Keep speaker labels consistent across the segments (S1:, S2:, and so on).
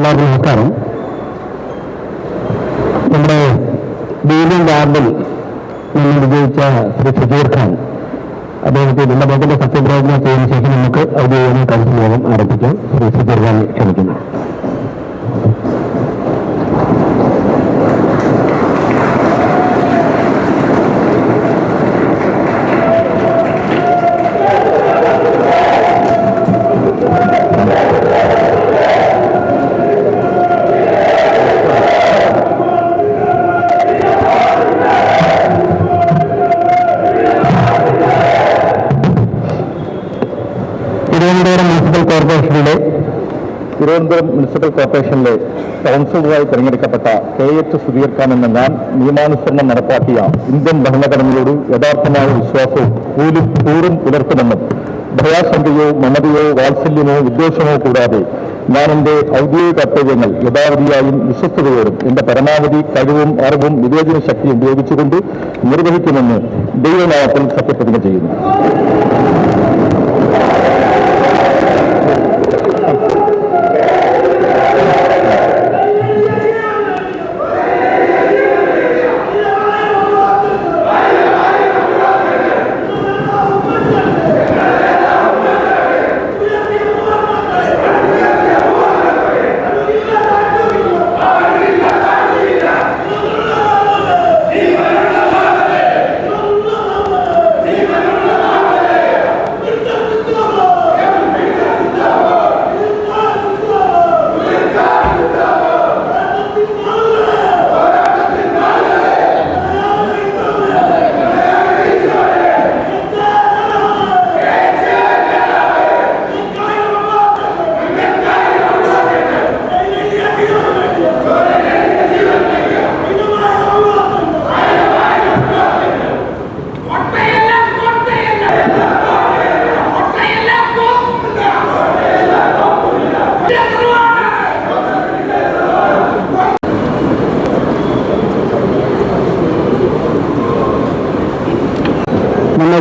S1: എല്ലാവർക്കും നമസ്കാരം. നമ്മുടെ ബീലിംഗ് വാർഡിൽ നമ്മൾ വിജയിച്ച ശ്രീ സുധീർ ഖാൻ അദ്ദേഹത്തിന്റെ സത്യപ്രതിജ്ഞ ചെയ്തതിനു ശേഷം നമുക്ക് ഔദ്യോഗിക കൗൺസിൽ യോഗം ആരംഭിക്കാം. ശ്രീ സുധീർ ഖാൻ ക്ഷണിക്കുന്നു.
S2: തിരുവനന്തപുരം മുനിസിപ്പൽ കോർപ്പറേഷനിലെ കൗൺസിലറായി തെരഞ്ഞെടുക്കപ്പെട്ട KH സുധീർ ഖാൻ എന്ന ഞാൻ നിയമാനുസരണം നടപ്പാക്കിയ ഇന്ത്യൻ ഭരണഘടനയോട് യഥാർത്ഥമായ വിശ്വാസവും കൂറും പുലർത്തുമെന്നും ഭയാശങ്കയോ മമതയോ വാത്സല്യമോ വിദ്വേഷമോ കൂടാതെ ഞാൻ എൻ്റെ ഔദ്യോഗിക കർത്തവ്യങ്ങൾ യഥാവധിയായും വിശ്വസ്തയോടും എൻ്റെ പരമാവധി കഴിവും അറിവും വിവേചന ശക്തിയും ഉപയോഗിച്ചുകൊണ്ട് നിർവഹിക്കുമെന്ന് ദൈവനാമത്തിൽ സത്യപ്രതിജ്ഞ ചെയ്യുന്നു.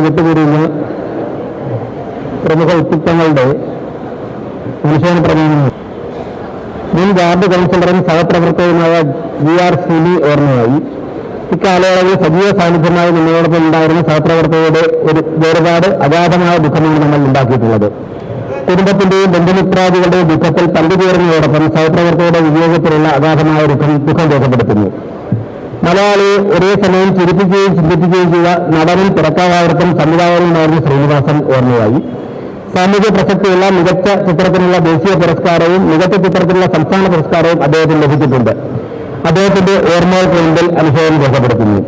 S1: വിട്ടുപിരിഞ്ഞ പ്രമുഖ വ്യക്തിത്വങ്ങളുടെ അനുശോചന പ്രമാണങ്ങൾ മുൻ വാർഡ് കൗൺസിലറും സഹപ്രവർത്തകനുമായ GR സുനി ഓർമ്മയായി. ഇക്കാലയളവിൽ സജീവ സാന്നിധ്യമായി നിങ്ങളോടൊപ്പം ഉണ്ടായിരുന്ന സഹപ്രവർത്തകരുടെ ഒരു വേറുപാട് അഗാധമായ ദുഃഖമാണ് നമ്മൾ ഉണ്ടാക്കിയിട്ടുള്ളത്. കുടുംബത്തിന്റെയും ബന്ധുമിത്രാദികളുടെയും ദുഃഖത്തിൽ പങ്കുചേരുന്നതോടൊപ്പം സഹപ്രവർത്തകരുടെ വിയോഗത്തിലുള്ള അഗാധമായ ദുഃഖം രേഖപ്പെടുത്തുന്നു. മലയാളിയെ ഒരേ സമയം ചിരിപ്പിക്കുകയും ചിന്തിപ്പിക്കുകയും ചെയ്ത നടനും തിരക്കഥാകൃത്തും സംവിധായകനുമായിരുന്ന ശ്രീനിവാസൻ ഓർമ്മയായി. സാമൂഹ്യ പ്രസക്തിയുള്ള മികച്ച ചിത്രത്തിനുള്ള ദേശീയ പുരസ്കാരവും മികച്ച ചിത്രത്തിനുള്ള സംസ്ഥാന പുരസ്കാരവും അദ്ദേഹത്തിന് ലഭിച്ചിട്ടുണ്ട്. അദ്ദേഹത്തിന്റെ ഓർമ്മകൾക്ക് മുമ്പിൽ അനുശോചനം രേഖപ്പെടുത്തുന്നു.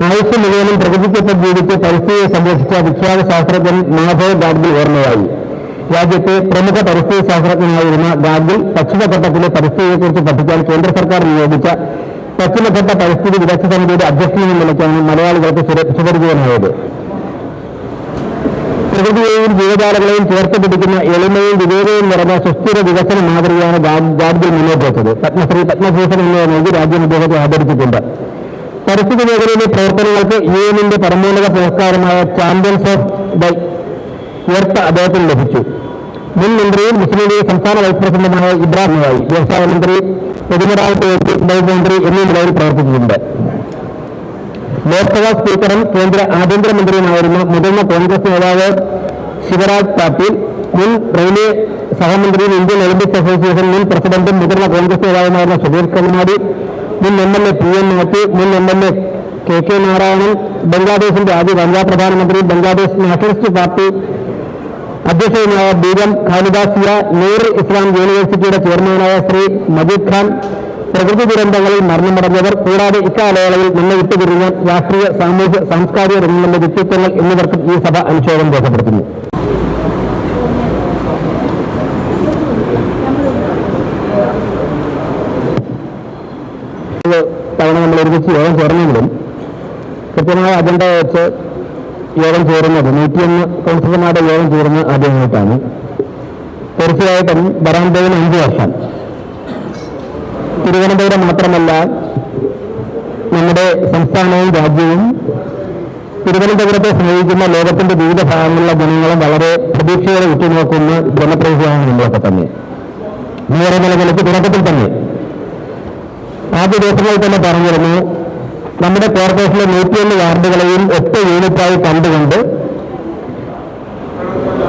S1: ആയുഷ് മുഴുവനും പ്രകൃതിക്കൊപ്പം ജീവിച്ച് പരിസ്ഥിതിയെ സംരക്ഷിച്ച വിഖ്യാത ശാസ്ത്രജ്ഞൻ മാധവ് ഗാഡ്ഗിൽ ഓർമ്മയായി. രാജ്യത്തെ പ്രമുഖ പരിസ്ഥിതി ശാസ്ത്രജ്ഞനായിരുന്ന ഗാഡ്ഗിൽ പശ്ചിമഘട്ടത്തിലെ പരിസ്ഥിതിയെക്കുറിച്ച് പഠിക്കാൻ കേന്ദ്ര സർക്കാർ നിയോഗിച്ച പശ്ചിമഘട്ട പരിസ്ഥിതി വിദഗ്ധ സമിതിയുടെ അധ്യക്ഷനെന്ന നിലയ്ക്കാണ് മലയാളികൾക്ക് സുപരിചിതനായത്. പ്രകൃതിയെയും ജീവജാലങ്ങളെയും ചേർത്ത് പിടിക്കുന്ന എളിമയും വിവേകവും നിറഞ്ഞ സുസ്ഥിര വികസന മാതൃകയാണ് ഗാഡ്ഗിൽ മുന്നോട്ട് വെച്ചത്. പത്മഭൂഷൺ എന്നിവ നൽകി രാജ്യം അദ്ദേഹത്തെ ആദരിച്ചിട്ടുണ്ട്. പരിസ്ഥിതി മേഖലയിലെ പ്രവർത്തനങ്ങൾക്ക് UN പരമോന്നത പുരസ്കാരമായ ചാമ്പ്യൻസ് ഓഫ് ദ എർത്ത് അദ്ദേഹത്തിന് ലഭിച്ചു. മുൻ മന്ത്രിയും മുസ്ലിം ലീഗ് സംസ്ഥാന വൈസ് പ്രസിഡന്റുമായ ഇബ്രാഹിമായി വ്യവസായ മന്ത്രി, പൊതുമരാമത്ത് മന്ത്രി എന്നീ നിലയിൽ പ്രവർത്തിച്ചിട്ടുണ്ട്. ലോക്സഭാ സ്പീക്കറും കേന്ദ്ര ആഭ്യന്തരമന്ത്രിയുമായിരുന്ന മുതിർന്ന കോൺഗ്രസ് നേതാവ് ശിവരാജ് പാട്ടീൽ, മുൻ റെയിൽവേ സഹമന്ത്രിയും ഇന്ത്യൻ ഒളിമ്പിക്സ് അസോസിയേഷൻ മുൻ പ്രസിഡന്റും മുതിർന്ന കോൺഗ്രസ് നേതാവുമായിരുന്ന സുധീർ കൽമാടി, മുൻ MLA PM മാത്യു, മുൻ MLA KK നാരായണൻ, ബംഗ്ലാദേശിന്റെ ആദ്യ വനിതാ പ്രധാനമന്ത്രി, ബംഗ്ലാദേശ് നാഷണലിസ്റ്റ് പാർട്ടി അധ്യക്ഷനായ ബീഗം ഖാലിദാസിയ, നൂർ ഇസ്ലാം യൂണിവേഴ്സിറ്റിയുടെ ചെയർമാനായ ശ്രീ മജീദ് ഖാൻ, പ്രകൃതി ദുരന്തങ്ങളിൽ മരണമടഞ്ഞവർ, കൂടാതെ ഇക്കാലയളവിൽ നിന്ന് വിട്ടുപിരിഞ്ഞ രാഷ്ട്രീയ, സാമൂഹ്യ, സാംസ്കാരിക രംഗങ്ങളിലെ വ്യക്തിത്വങ്ങൾ എന്നിവർക്കും ഈ സഭ അനുശോചനം രേഖപ്പെടുത്തുന്നു. തവണ നമ്മൾ ഒരുമിച്ച് യോഗം ചേർന്നെങ്കിലും കൃത്യമായ അജണ്ട വെച്ച് യോഗം ചേരുന്നത് 101 കൗൺസിലർമാരുടെ യോഗം ചേരുന്ന ആദ്യമായിട്ടാണ്. തീർച്ചയായിട്ടും വരാൻ പോകുന്ന 5 വർഷം തിരുവനന്തപുരം മാത്രമല്ല നമ്മുടെ സംസ്ഥാനവും രാജ്യവും തിരുവനന്തപുരത്തെ സ്നേഹിക്കുന്ന ലോകത്തിന്റെ വിവിധ ഭാഗങ്ങളിലുള്ള ജനങ്ങളും വളരെ പ്രതീക്ഷയോടെ ഉറ്റുനോക്കുന്ന ജനപ്രതിനിധിയാണ് നമ്മളൊക്കെ തന്നെ. നിലനിലയ്ക്ക് തുടക്കത്തിൽ തന്നെ ആദ്യ ദിവസങ്ങളിൽ തന്നെ പറഞ്ഞിരുന്നു, നമ്മുടെ കോർപ്പറേഷനിലെ 101 വാർഡുകളെയും 8 യൂണിറ്റായി കണ്ടുകൊണ്ട്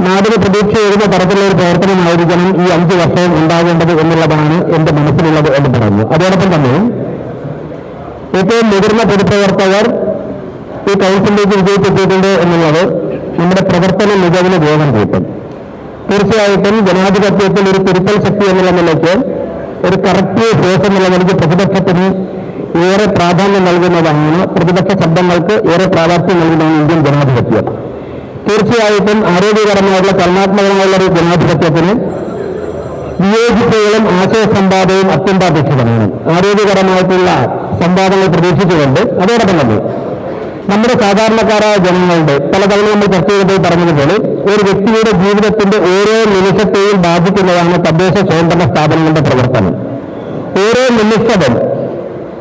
S1: നാടിന് പ്രതീക്ഷ എഴുതുന്ന തരത്തിലുള്ള ഒരു പ്രവർത്തനമായിരിക്കണം ഈ 5 വർഷവും ഉണ്ടാകേണ്ടത് എന്നുള്ളതാണ് എന്റെ മനസ്സിലുള്ളത് എന്ന് പറഞ്ഞു. അതോടൊപ്പം തന്നെ ഏറ്റവും മുതിർന്ന പൊതുപ്രവർത്തകർ ഈ കൗൺസിലിലേക്ക് വിജയിച്ചെത്തിയിട്ടുണ്ട് എന്നുള്ളത് നമ്മുടെ പ്രവർത്തന മികവിന് ബോധം കൂട്ടും. തീർച്ചയായിട്ടും ജനാധിപത്യത്തിൽ ഒരു തിരുത്തൽ ശക്തി എന്നുള്ള നിലയ്ക്ക്, ഒരു കറക്റ്റീവ് ഫോഴ്സ് എന്നുള്ള നിലയ്ക്ക് പ്രതിപക്ഷത്തിന് ഏറെ പ്രാധാന്യം നൽകുന്നതാണ്, പ്രതിപക്ഷ ശബ്ദങ്ങൾക്ക് ഏറെ പ്രാധാന്യം നൽകുന്നതാണ് ഇന്ത്യൻ ജനാധിപത്യം. തീർച്ചയായിട്ടും ആരോഗ്യകരമായുള്ള ചലനാത്മകമായുള്ള ഒരു ജനാധിപത്യത്തിന് വിയോജിപ്പുകളും ആശയ സംവാദവും അത്യന്താപേക്ഷിതമാണ്. ആരോഗ്യകരമായിട്ടുള്ള സംവാദങ്ങൾ പ്രതീക്ഷിച്ചുകൊണ്ട് അതോടൊപ്പം തന്നെ നമ്മുടെ സാധാരണക്കാരായ ജനങ്ങളുടെ പലതവണ നമ്മൾ ചർച്ച ചെയ്തപ്പോൾ പറഞ്ഞതുപോലെ ഒരു വ്യക്തിയുടെ ജീവിതത്തിന്റെ ഓരോ നിമിഷത്തെയും ബാധിക്കുന്നതാണ് തദ്ദേശ സ്വയംഭരണ സ്ഥാപനങ്ങളുടെ പ്രവർത്തനം. ഓരോ നിമിഷവും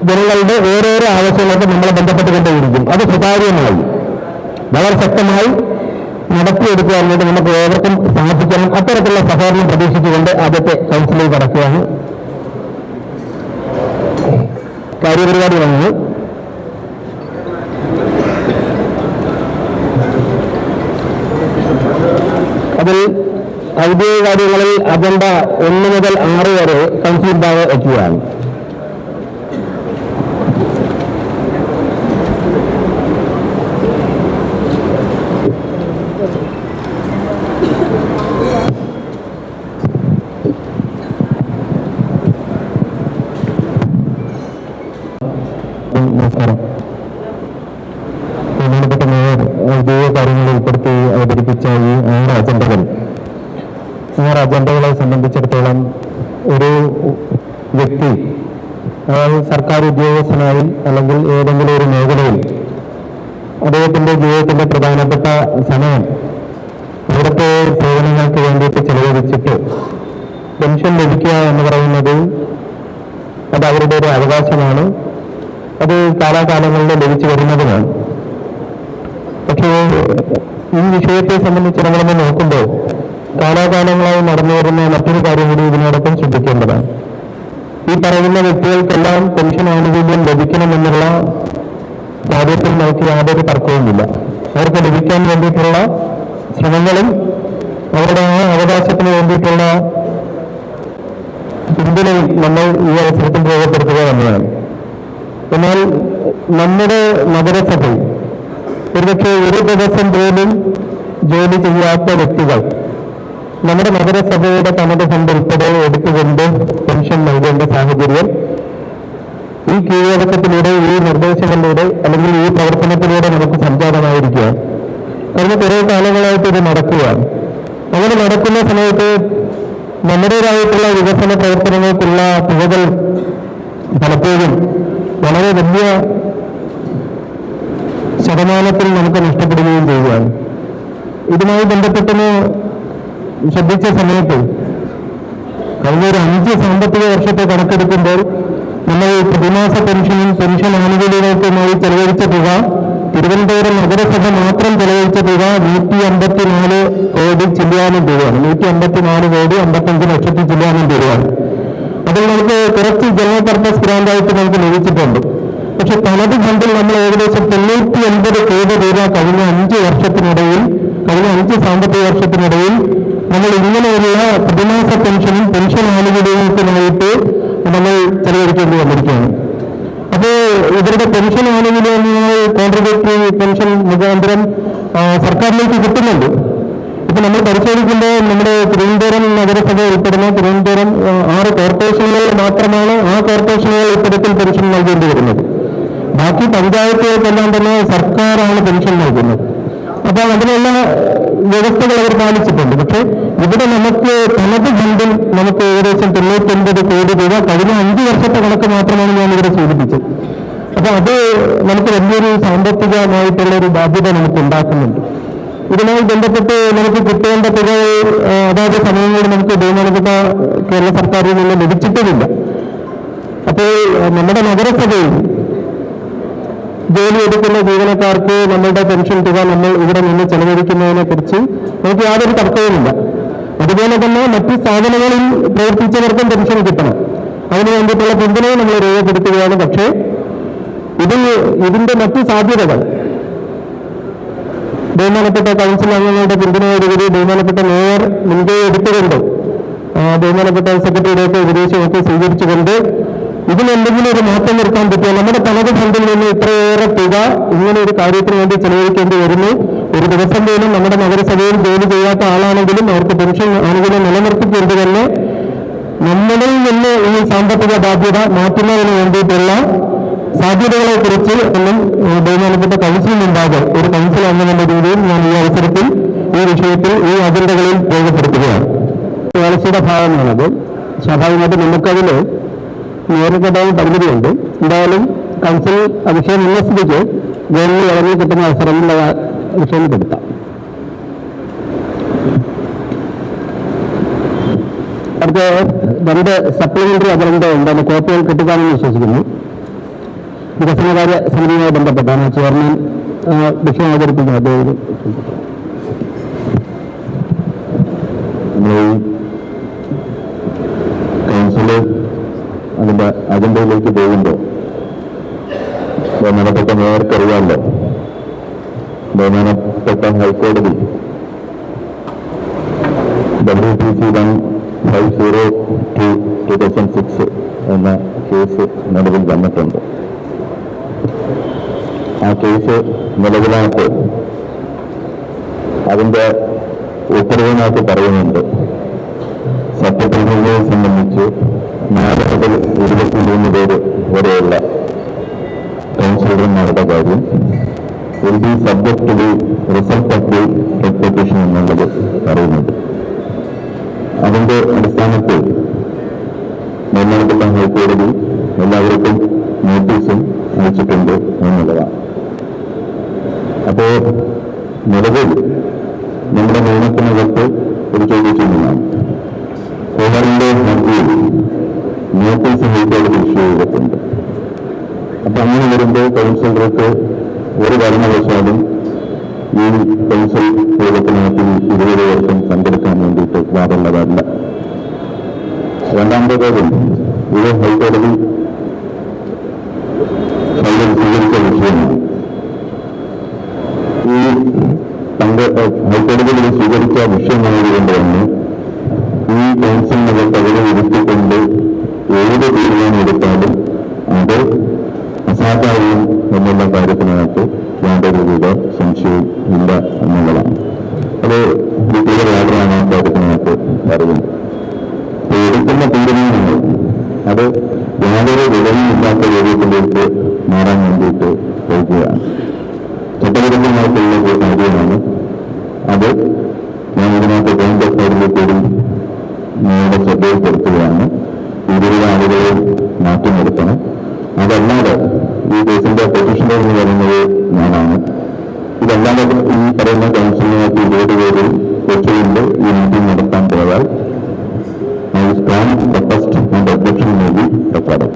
S1: ജനങ്ങളുടെ ഓരോരോ ആവശ്യങ്ങൾക്ക് നമ്മളെ ബന്ധപ്പെട്ടുകൊണ്ടേയിരിക്കും. അത് സുതാര്യമായി വളരെ ശക്തമായി നടത്തിയെടുക്കുക എന്നത് നമുക്ക് ഏവർക്കും സാധിക്കണം. അത്തരത്തിലുള്ള സഹകരണം പ്രതീക്ഷിച്ചുകൊണ്ട് ആദ്യത്തെ കൗൺസിലിൽ കടക്കുകയാണ്. കാര്യപരിപാടി വന്നത് അതിൽ ഔദ്യോഗിക കാര്യങ്ങളിൽ അജണ്ട 1 മുതൽ 6 വരെ കൗൺസിൽ വിഭാഗം വയ്ക്കുകയാണ്. നമസ്കാരം. ബഹുമാനപ്പെട്ട മേയർ ഔദ്യോഗിക കാര്യങ്ങൾ ഉൾപ്പെടുത്തി അവതരിപ്പിച്ച ഈ 6 അജണ്ടകളെ സംബന്ധിച്ചിടത്തോളം ഒരു വ്യക്തി, അതായത് സർക്കാർ ഉദ്യോഗസ്ഥനായി അല്ലെങ്കിൽ ഏതെങ്കിലും ഒരു മേഖലയിൽ അദ്ദേഹത്തിന്റെ ജീവിതത്തിന്റെ പ്രധാനപ്പെട്ട സമയം ഇവിടുത്തെ സേവനങ്ങൾക്ക് വേണ്ടിയിട്ട് ചെലവഴിച്ചിട്ട് പെൻഷൻ ലഭിക്കുക എന്ന് പറയുന്നത് അത് അവരുടെ ഒരു അവകാശമാണ്. അത് കാലാകാലങ്ങളിൽ ലഭിച്ചു വരുന്നതിനാണ്. പക്ഷേ ഈ വിഷയത്തെ സംബന്ധിച്ച് നമ്മൾ നോക്കുമ്പോൾ കാലാകാലങ്ങളായി നടന്നു വരുന്ന മറ്റൊരു കാര്യം കൂടി ഇതിനോടൊപ്പം ശ്രദ്ധിക്കേണ്ടതാണ്. ഈ പറയുന്ന വ്യക്തികൾക്കെല്ലാം പെൻഷൻ ആനുകൂല്യം ലഭിക്കണമെന്നുള്ള കാര്യത്തിൽ നമുക്ക് യാതൊരു തർക്കവുമില്ല. അവർക്ക് ലഭിക്കാൻ വേണ്ടിയിട്ടുള്ള ശ്രമങ്ങളും അവരുടെ ആ അവകാശത്തിന് വേണ്ടിയിട്ടുള്ള പിന്തുണയും നമ്മൾ ഈ അവസരത്തിൽ രേഖപ്പെടുത്തുക തന്നെയാണ്. എന്നാൽ നമ്മുടെ നഗരസഭയിൽ ഒരുപക്ഷെ ഒരു ദിവസം പോലും ജോലി ചെയ്യാത്ത വ്യക്തികൾ നമ്മുടെ നഗരസഭയുടെ തനത് ഫണ്ട് ഉൾപ്പെടെ എടുത്തുകൊണ്ട് പെൻഷൻ നൽകേണ്ട സാഹചര്യം ഈ കീഴ്വഴക്കത്തിലൂടെ, ഈ നിർദ്ദേശങ്ങളിലൂടെ അല്ലെങ്കിൽ ഈ പ്രവർത്തനത്തിലൂടെ നമുക്ക് സംജാതമായിരിക്കുകയാണ്. കഴിഞ്ഞ കുറേ കാലങ്ങളായിട്ട് ഇത് നടക്കുകയാണ്. അങ്ങനെ നടക്കുന്ന സമയത്ത് നമ്മുടേതായിട്ടുള്ള വികസന പ്രവർത്തനങ്ങൾക്കുള്ള തുകകൾ പലപ്പോഴും വളരെ വലിയ ശതമാനത്തിൽ നമുക്ക് നഷ്ടപ്പെടുകയും ചെയ്യുകയാണ്. ഇതുമായി ബന്ധപ്പെട്ട് ശ്രദ്ധിച്ച സമയത്ത് കഴിഞ്ഞ ഒരു 5 സാമ്പത്തിക വർഷത്തെ കണക്കെടുക്കുമ്പോൾ നമ്മൾ പ്രതിമാസ പെൻഷനും പെൻഷൻ ആനുകൂല്യങ്ങൾക്കുമായി ചെലവഴിച്ച തുക, തിരുവനന്തപുരം നഗരസഭ മാത്രം ചെലവഴിച്ച തുക 154 കോടി ചില്ലാനം രൂപയാണ്. 154 കോടി 55 ലക്ഷത്തിൽ ചില്ലാനം രൂപയാണ്. അതിൽ നമുക്ക് കുറച്ച് ജനറൽ പർപ്പസ് ഗ്രാൻഡായിട്ട് നമുക്ക് ലഭിച്ചിട്ടുണ്ട്. പക്ഷെ തനത് ഫണ്ടിൽ നമ്മൾ ഏകദേശം 980 കോടി രൂപ കഴിഞ്ഞ 5 വർഷത്തിനിടയിൽ, കഴിഞ്ഞ 5 സാമ്പത്തിക വർഷത്തിനിടയിൽ നമ്മൾ ഇങ്ങനെയുള്ള പ്രതിമാസ പെൻഷനും പെൻഷൻ ആനുകൂല്യങ്ങൾക്കുമായിട്ട് നമ്മൾ ചെലവഴിക്കേണ്ടി വന്നിരിക്കുകയാണ്. അപ്പോൾ ഇവരുടെ പെൻഷൻ ആനുകൂല്യങ്ങൾ കോൺട്രിബ്യൂട്ടറി പെൻഷൻ മുഖാന്തരം സർക്കാരിലേക്ക് കിട്ടുന്നുണ്ട്. ഇപ്പൊ നമ്മൾ പരിശോധിക്കുമ്പോൾ നമ്മുടെ തിരുവനന്തപുരം നഗരസഭ ഉൾപ്പെടുന്ന തിരുവനന്തപുരം 6 കോർപ്പറേഷനുകളിൽ മാത്രമാണ് ആ കോർപ്പറേഷനുകൾ ഇത്തരത്തിൽ പെൻഷൻ നൽകേണ്ടി വരുന്നത്. ബാക്കി പഞ്ചായത്തുകൾക്കെല്ലാം തന്നെ സർക്കാരാണ് പെൻഷൻ നൽകുന്നത്. അപ്പോൾ അതിനുള്ള വ്യവസ്ഥകൾ അവർ പാലിച്ചിട്ടുണ്ട്. പക്ഷെ ഇവിടെ നമുക്ക് തനത് ഫണ്ടിൽ നമുക്ക് ഏകദേശം 99 കോടി രൂപ കഴിഞ്ഞ 5 വർഷത്തെ കണക്ക് മാത്രമാണ് ഞാൻ ഇവിടെ സൂചിപ്പിച്ചത്. അപ്പൊ അത് നമുക്ക് വലിയൊരു സാമ്പത്തികമായിട്ടുള്ള ഒരു ബാധ്യത നമുക്ക് ഉണ്ടാക്കുന്നുണ്ട്. ഇതുമായി ബന്ധപ്പെട്ട് നമുക്ക് കിട്ടേണ്ട തുക അതായത് സമയങ്ങളിൽ നമുക്ക് ബഹുമാനപ്പെട്ട കേരള സർക്കാരിൽ നിന്ന് ലഭിച്ചിട്ടുമില്ല. അപ്പോൾ നമ്മുടെ നഗരസഭയിൽ ജോലി എടുക്കുന്ന ജീവനക്കാർക്ക് നമ്മളുടെ പെൻഷൻ തുക നമ്മൾ ഇവിടെ നിന്ന് ചെലവഴിക്കുന്നതിനെ കുറിച്ച് നമുക്ക് യാതൊരു തർക്കവുമില്ല. അതുപോലെ തന്നെ മറ്റ് സ്ഥാപനങ്ങളിൽ പ്രവർത്തിച്ചവർക്കും പെൻഷൻ കിട്ടണം. അതിനു വേണ്ടിയിട്ടുള്ള പിന്തുണയും നമ്മൾ രേഖപ്പെടുത്തുകയാണ്. പക്ഷേ ഇതിന്റെ മറ്റ് സാധ്യതകൾ ബഹുമാനപ്പെട്ട കൗൺസിൽ അംഗങ്ങളുടെ പിന്തുണയോടുകൂടി ബഹുമാനപ്പെട്ട മേയർ മുൻകൈ എടുത്തുകൊണ്ട് ബഹുമാനപ്പെട്ട സെക്രട്ടറിയുടെയൊക്കെ ഉപദേശമൊക്കെ സ്വീകരിച്ചുകൊണ്ട് ഇതിനെന്തെങ്കിലും ഒരു മാറ്റം വരുത്താൻ പറ്റുക. നമ്മുടെ തനത് ഫണ്ടിൽ നിന്ന് ഇത്രയേറെ തുക ഇങ്ങനെ ഒരു കാര്യത്തിന് വേണ്ടി ചെലവഴിക്കേണ്ടി വരുന്നു. ഒരു ദിവസം പോലും നമ്മുടെ നഗരസഭയിൽ ജോലി ചെയ്യാത്ത ആളാണെങ്കിലും അവർക്ക് പെൻഷൻ ആനുകൂല്യം നിലനിർത്തിക്കൊണ്ട് തന്നെ നമ്മളിൽ നിന്ന് ഈ സാമ്പത്തിക ബാധ്യത മാറ്റുന്നതിന് വേണ്ടിയിട്ടുള്ള സാധ്യതകളെ കുറിച്ച് എന്നും ബഹുമാനപ്പെട്ട കൗൺസിൽ മുമ്പാകെ ഒരു കൗൺസിൽ അംഗമെന്ന രീതിയിൽ ഞാൻ ഈ അവസരത്തിൽ ഈ വിഷയത്തിൽ ഈ അജണ്ടകളിൽ രേഖപ്പെടുത്തുകയാണ്. പോളിസിയുടെ ഭാഗമാണത്. സ്വാഭാവികമായിട്ട് നമുക്കതിൽ നേരിട്ടതായ പരിമിതിയുണ്ട്. എന്തായാലും കൗൺസിൽ ആ വിഷയം ഉന്നസിപ്പിച്ച് ഗവൺമെന്റ് ഇറങ്ങി കിട്ടുന്ന അവസരങ്ങളിൽ ആ വിഷയം കൊടുത്താം. അടുത്ത 2 സപ്ലിമെന്ററി അജണ്ട ഉണ്ട്. കോപ്പികൾ കിട്ടുകയാണെന്ന് വിശ്വസിക്കുന്നു. വികസനകാര്യ സമിതിയുമായി ബന്ധപ്പെട്ടാണ് ചെയർമാൻ വിഷയം അവതരിപ്പിക്കുന്നത്. അദ്ദേഹം
S2: കൗൺസില് അതിന്റെ അജണ്ടയിലേക്ക് പോകുമ്പോൾ ബഹുമാനപ്പെട്ട മേയർക്കറിയാമല്ലോ, ബഹുമാനപ്പെട്ട ഹൈക്കോടതി WPC 150/2006 എന്ന കേസ് നിലവിൽ വന്നിട്ടുണ്ട്. ആ കേസ് നിലവിലായിട്ട് അതിന്റെ ഉത്തരവിനകത്ത് പറയുന്നുണ്ട്, സത്യപ്രതിജ്ഞയെ സംബന്ധിച്ച് 4 മുതൽ 23 പേര് വരെയുള്ള കൗൺസിലർമാരുടെ കാര്യം will be subject to the result of the petition എന്നുള്ളത് പറയുന്നുണ്ട്. അതിന്റെ അടിസ്ഥാനത്തിൽ ബഹുമാനപ്പെട്ട ഹൈക്കോടതി എല്ലാവർക്കും നോട്ടീസും അയച്ചിട്ടുണ്ട് എന്നുള്ളതാണ്. അപ്പോ നിലവിൽ നമ്മുടെ നിയമത്തിനകത്ത് ഒരു ചോദ്യചിഹ്നമാണ്. കോടതിയുടെ ഹർജിയിൽ നോട്ടീസ് ഹൈക്കോടതി ഇഷ്യൂ ചെയ്തിട്ടുണ്ട്. അപ്പൊ അങ്ങനെ വരുമ്പോൾ കൗൺസിലർക്ക് ഒരു കാരണവശാലും ഈ കൗൺസിൽ യോഗത്തിനകത്ത് 20 പേർക്കും പങ്കെടുക്കാൻ വേണ്ടിയിട്ട് പാടുള്ളതല്ല. രണ്ടാമത്തെ കാര്യം, ഇത് ഹൈക്കോടതി സ്വീകരിച്ച വിഷയമാണ്. ഈ ഹൈക്കോടതിയിൽ സ്വീകരിച്ച വിഷയമായതുകൊണ്ട് തന്നെ ഈ കൗൺസിലിനകത്ത് അവരെ ഇരുത്തിക്കൊണ്ട് ഏത് തീരുമാനം എടുത്താലും അത് അസാധാരണം എന്നുള്ള കാര്യത്തിനകത്ത് യാതൊരു വിധ സംശയവും ഇല്ല എന്നുള്ളതാണ്. അത് ക്ലിയർ ആഗ്രഹമാണ് ആ കാര്യത്തിനകത്ത് പറയുന്നത്. എടുക്കുന്ന തീരുമാനങ്ങൾ അത് യാതൊരു വിവരമില്ലാത്ത രൂപത്തിലേക്ക് മാറാൻ വേണ്ടിയിട്ട് പോകുകയാണ്. ചട്ടവിരുദ്ധമായിട്ടുള്ള ഒരു കാര്യമാണ് അത്. ഞാൻ ഇതിനകത്ത് പോയിന്റ് ഓഫ് സൈഡിൽ കൂടി നിങ്ങളുടെ ശ്രദ്ധയിൽപ്പെടുത്തുകയാണ്. 20 ആളുകളെ മാറ്റി നിർത്തണം. അതല്ലാതെ ഈ കേസിന്റെ പെറ്റീഷണർ എന്ന് പറയുന്നത് ഞാനാണ്. ഇതല്ലാതെ ഈ പറയുന്ന കൗൺസിലിനകത്ത് 20 പേരിൽ വെച്ചുകൊണ്ട് ഈ മീറ്റിംഗ് നടത്താൻ പോയാൽ I stand protest and objection may be recorded.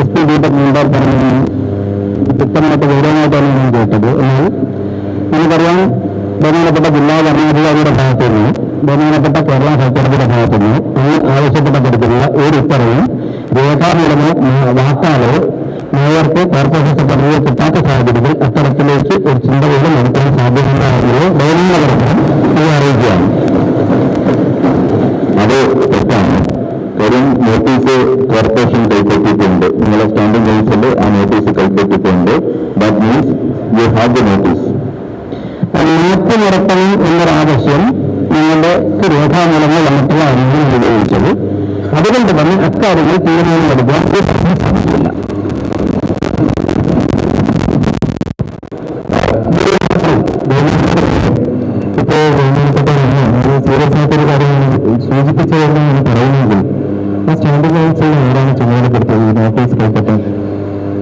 S2: SP Deepak member പറഞ്ഞു വ്യക്തമായിട്ട് ഗൗരവമായിട്ടാണ് ഞാൻ കേട്ടത്. എന്നാൽ നമുക്കറിയാം, ബഹുമാനപ്പെട്ട ജില്ലാ ഭരണാധികാരിയുടെ ഭാഗത്തു നിന്ന്, ബഹുമാനപ്പെട്ട കേരള ഹൈക്കോടതിയുടെ ഭാഗത്തു നിന്ന് ആവശ്യപ്പെട്ട തരത്തിലുള്ള ഒരു ഉത്തരവും രേഖാമൂലമോ വാക്കാലോ മേയർക്ക് കോർപ്പറേഷൻ സെക്രട്ടറിയെ കിട്ടാത്ത സാഹചര്യത്തിൽ അത്തരത്തിലേക്ക് ഒരു ചിന്ത പോലും നടത്താൻ സാധ്യതയുണ്ടാകുന്നത് ബഹുമാനപരമായി ഇത് അറിയിക്കുകയാണ്. അത് തെറ്റാണ്. കാര്യം നോട്ടീസ് കോർപ്പറേഷൻ കൈപ്പറ്റിയിട്ടുണ്ട്. നിങ്ങളെ സ്റ്റാൻഡിംഗ് കൗൺസിൽ ആ നോട്ടീസ് കൈപ്പറ്റിയിട്ടുണ്ട്. That means you have the notice. മാറ്റി നടത്തണം എന്നൊരാവശ്യം നിങ്ങളുടെ രേഖാമൂലങ്ങൾ വന്നിട്ടുള്ള കാര്യങ്ങൾ ഉപയോഗിച്ചത്. അതുകൊണ്ട് തന്നെ അക്കാര്യങ്ങൾ തീരുമാനമെടുക്കാൻ സാധിക്കില്ല. ഇപ്പോൾ സീരിയസ് ആയിട്ടൊരു കാര്യമാണ് സൂചിപ്പിച്ചതെന്നാണ് പറയുന്നതെങ്കിൽ ആ സ്റ്റാൻഡിംഗ് കൗൺസിലിനെ ആരാണ് ചുമതലപ്പെടുത്തിയത് ഈ നോട്ടീസ് കൈപ്പറ്റാൻ?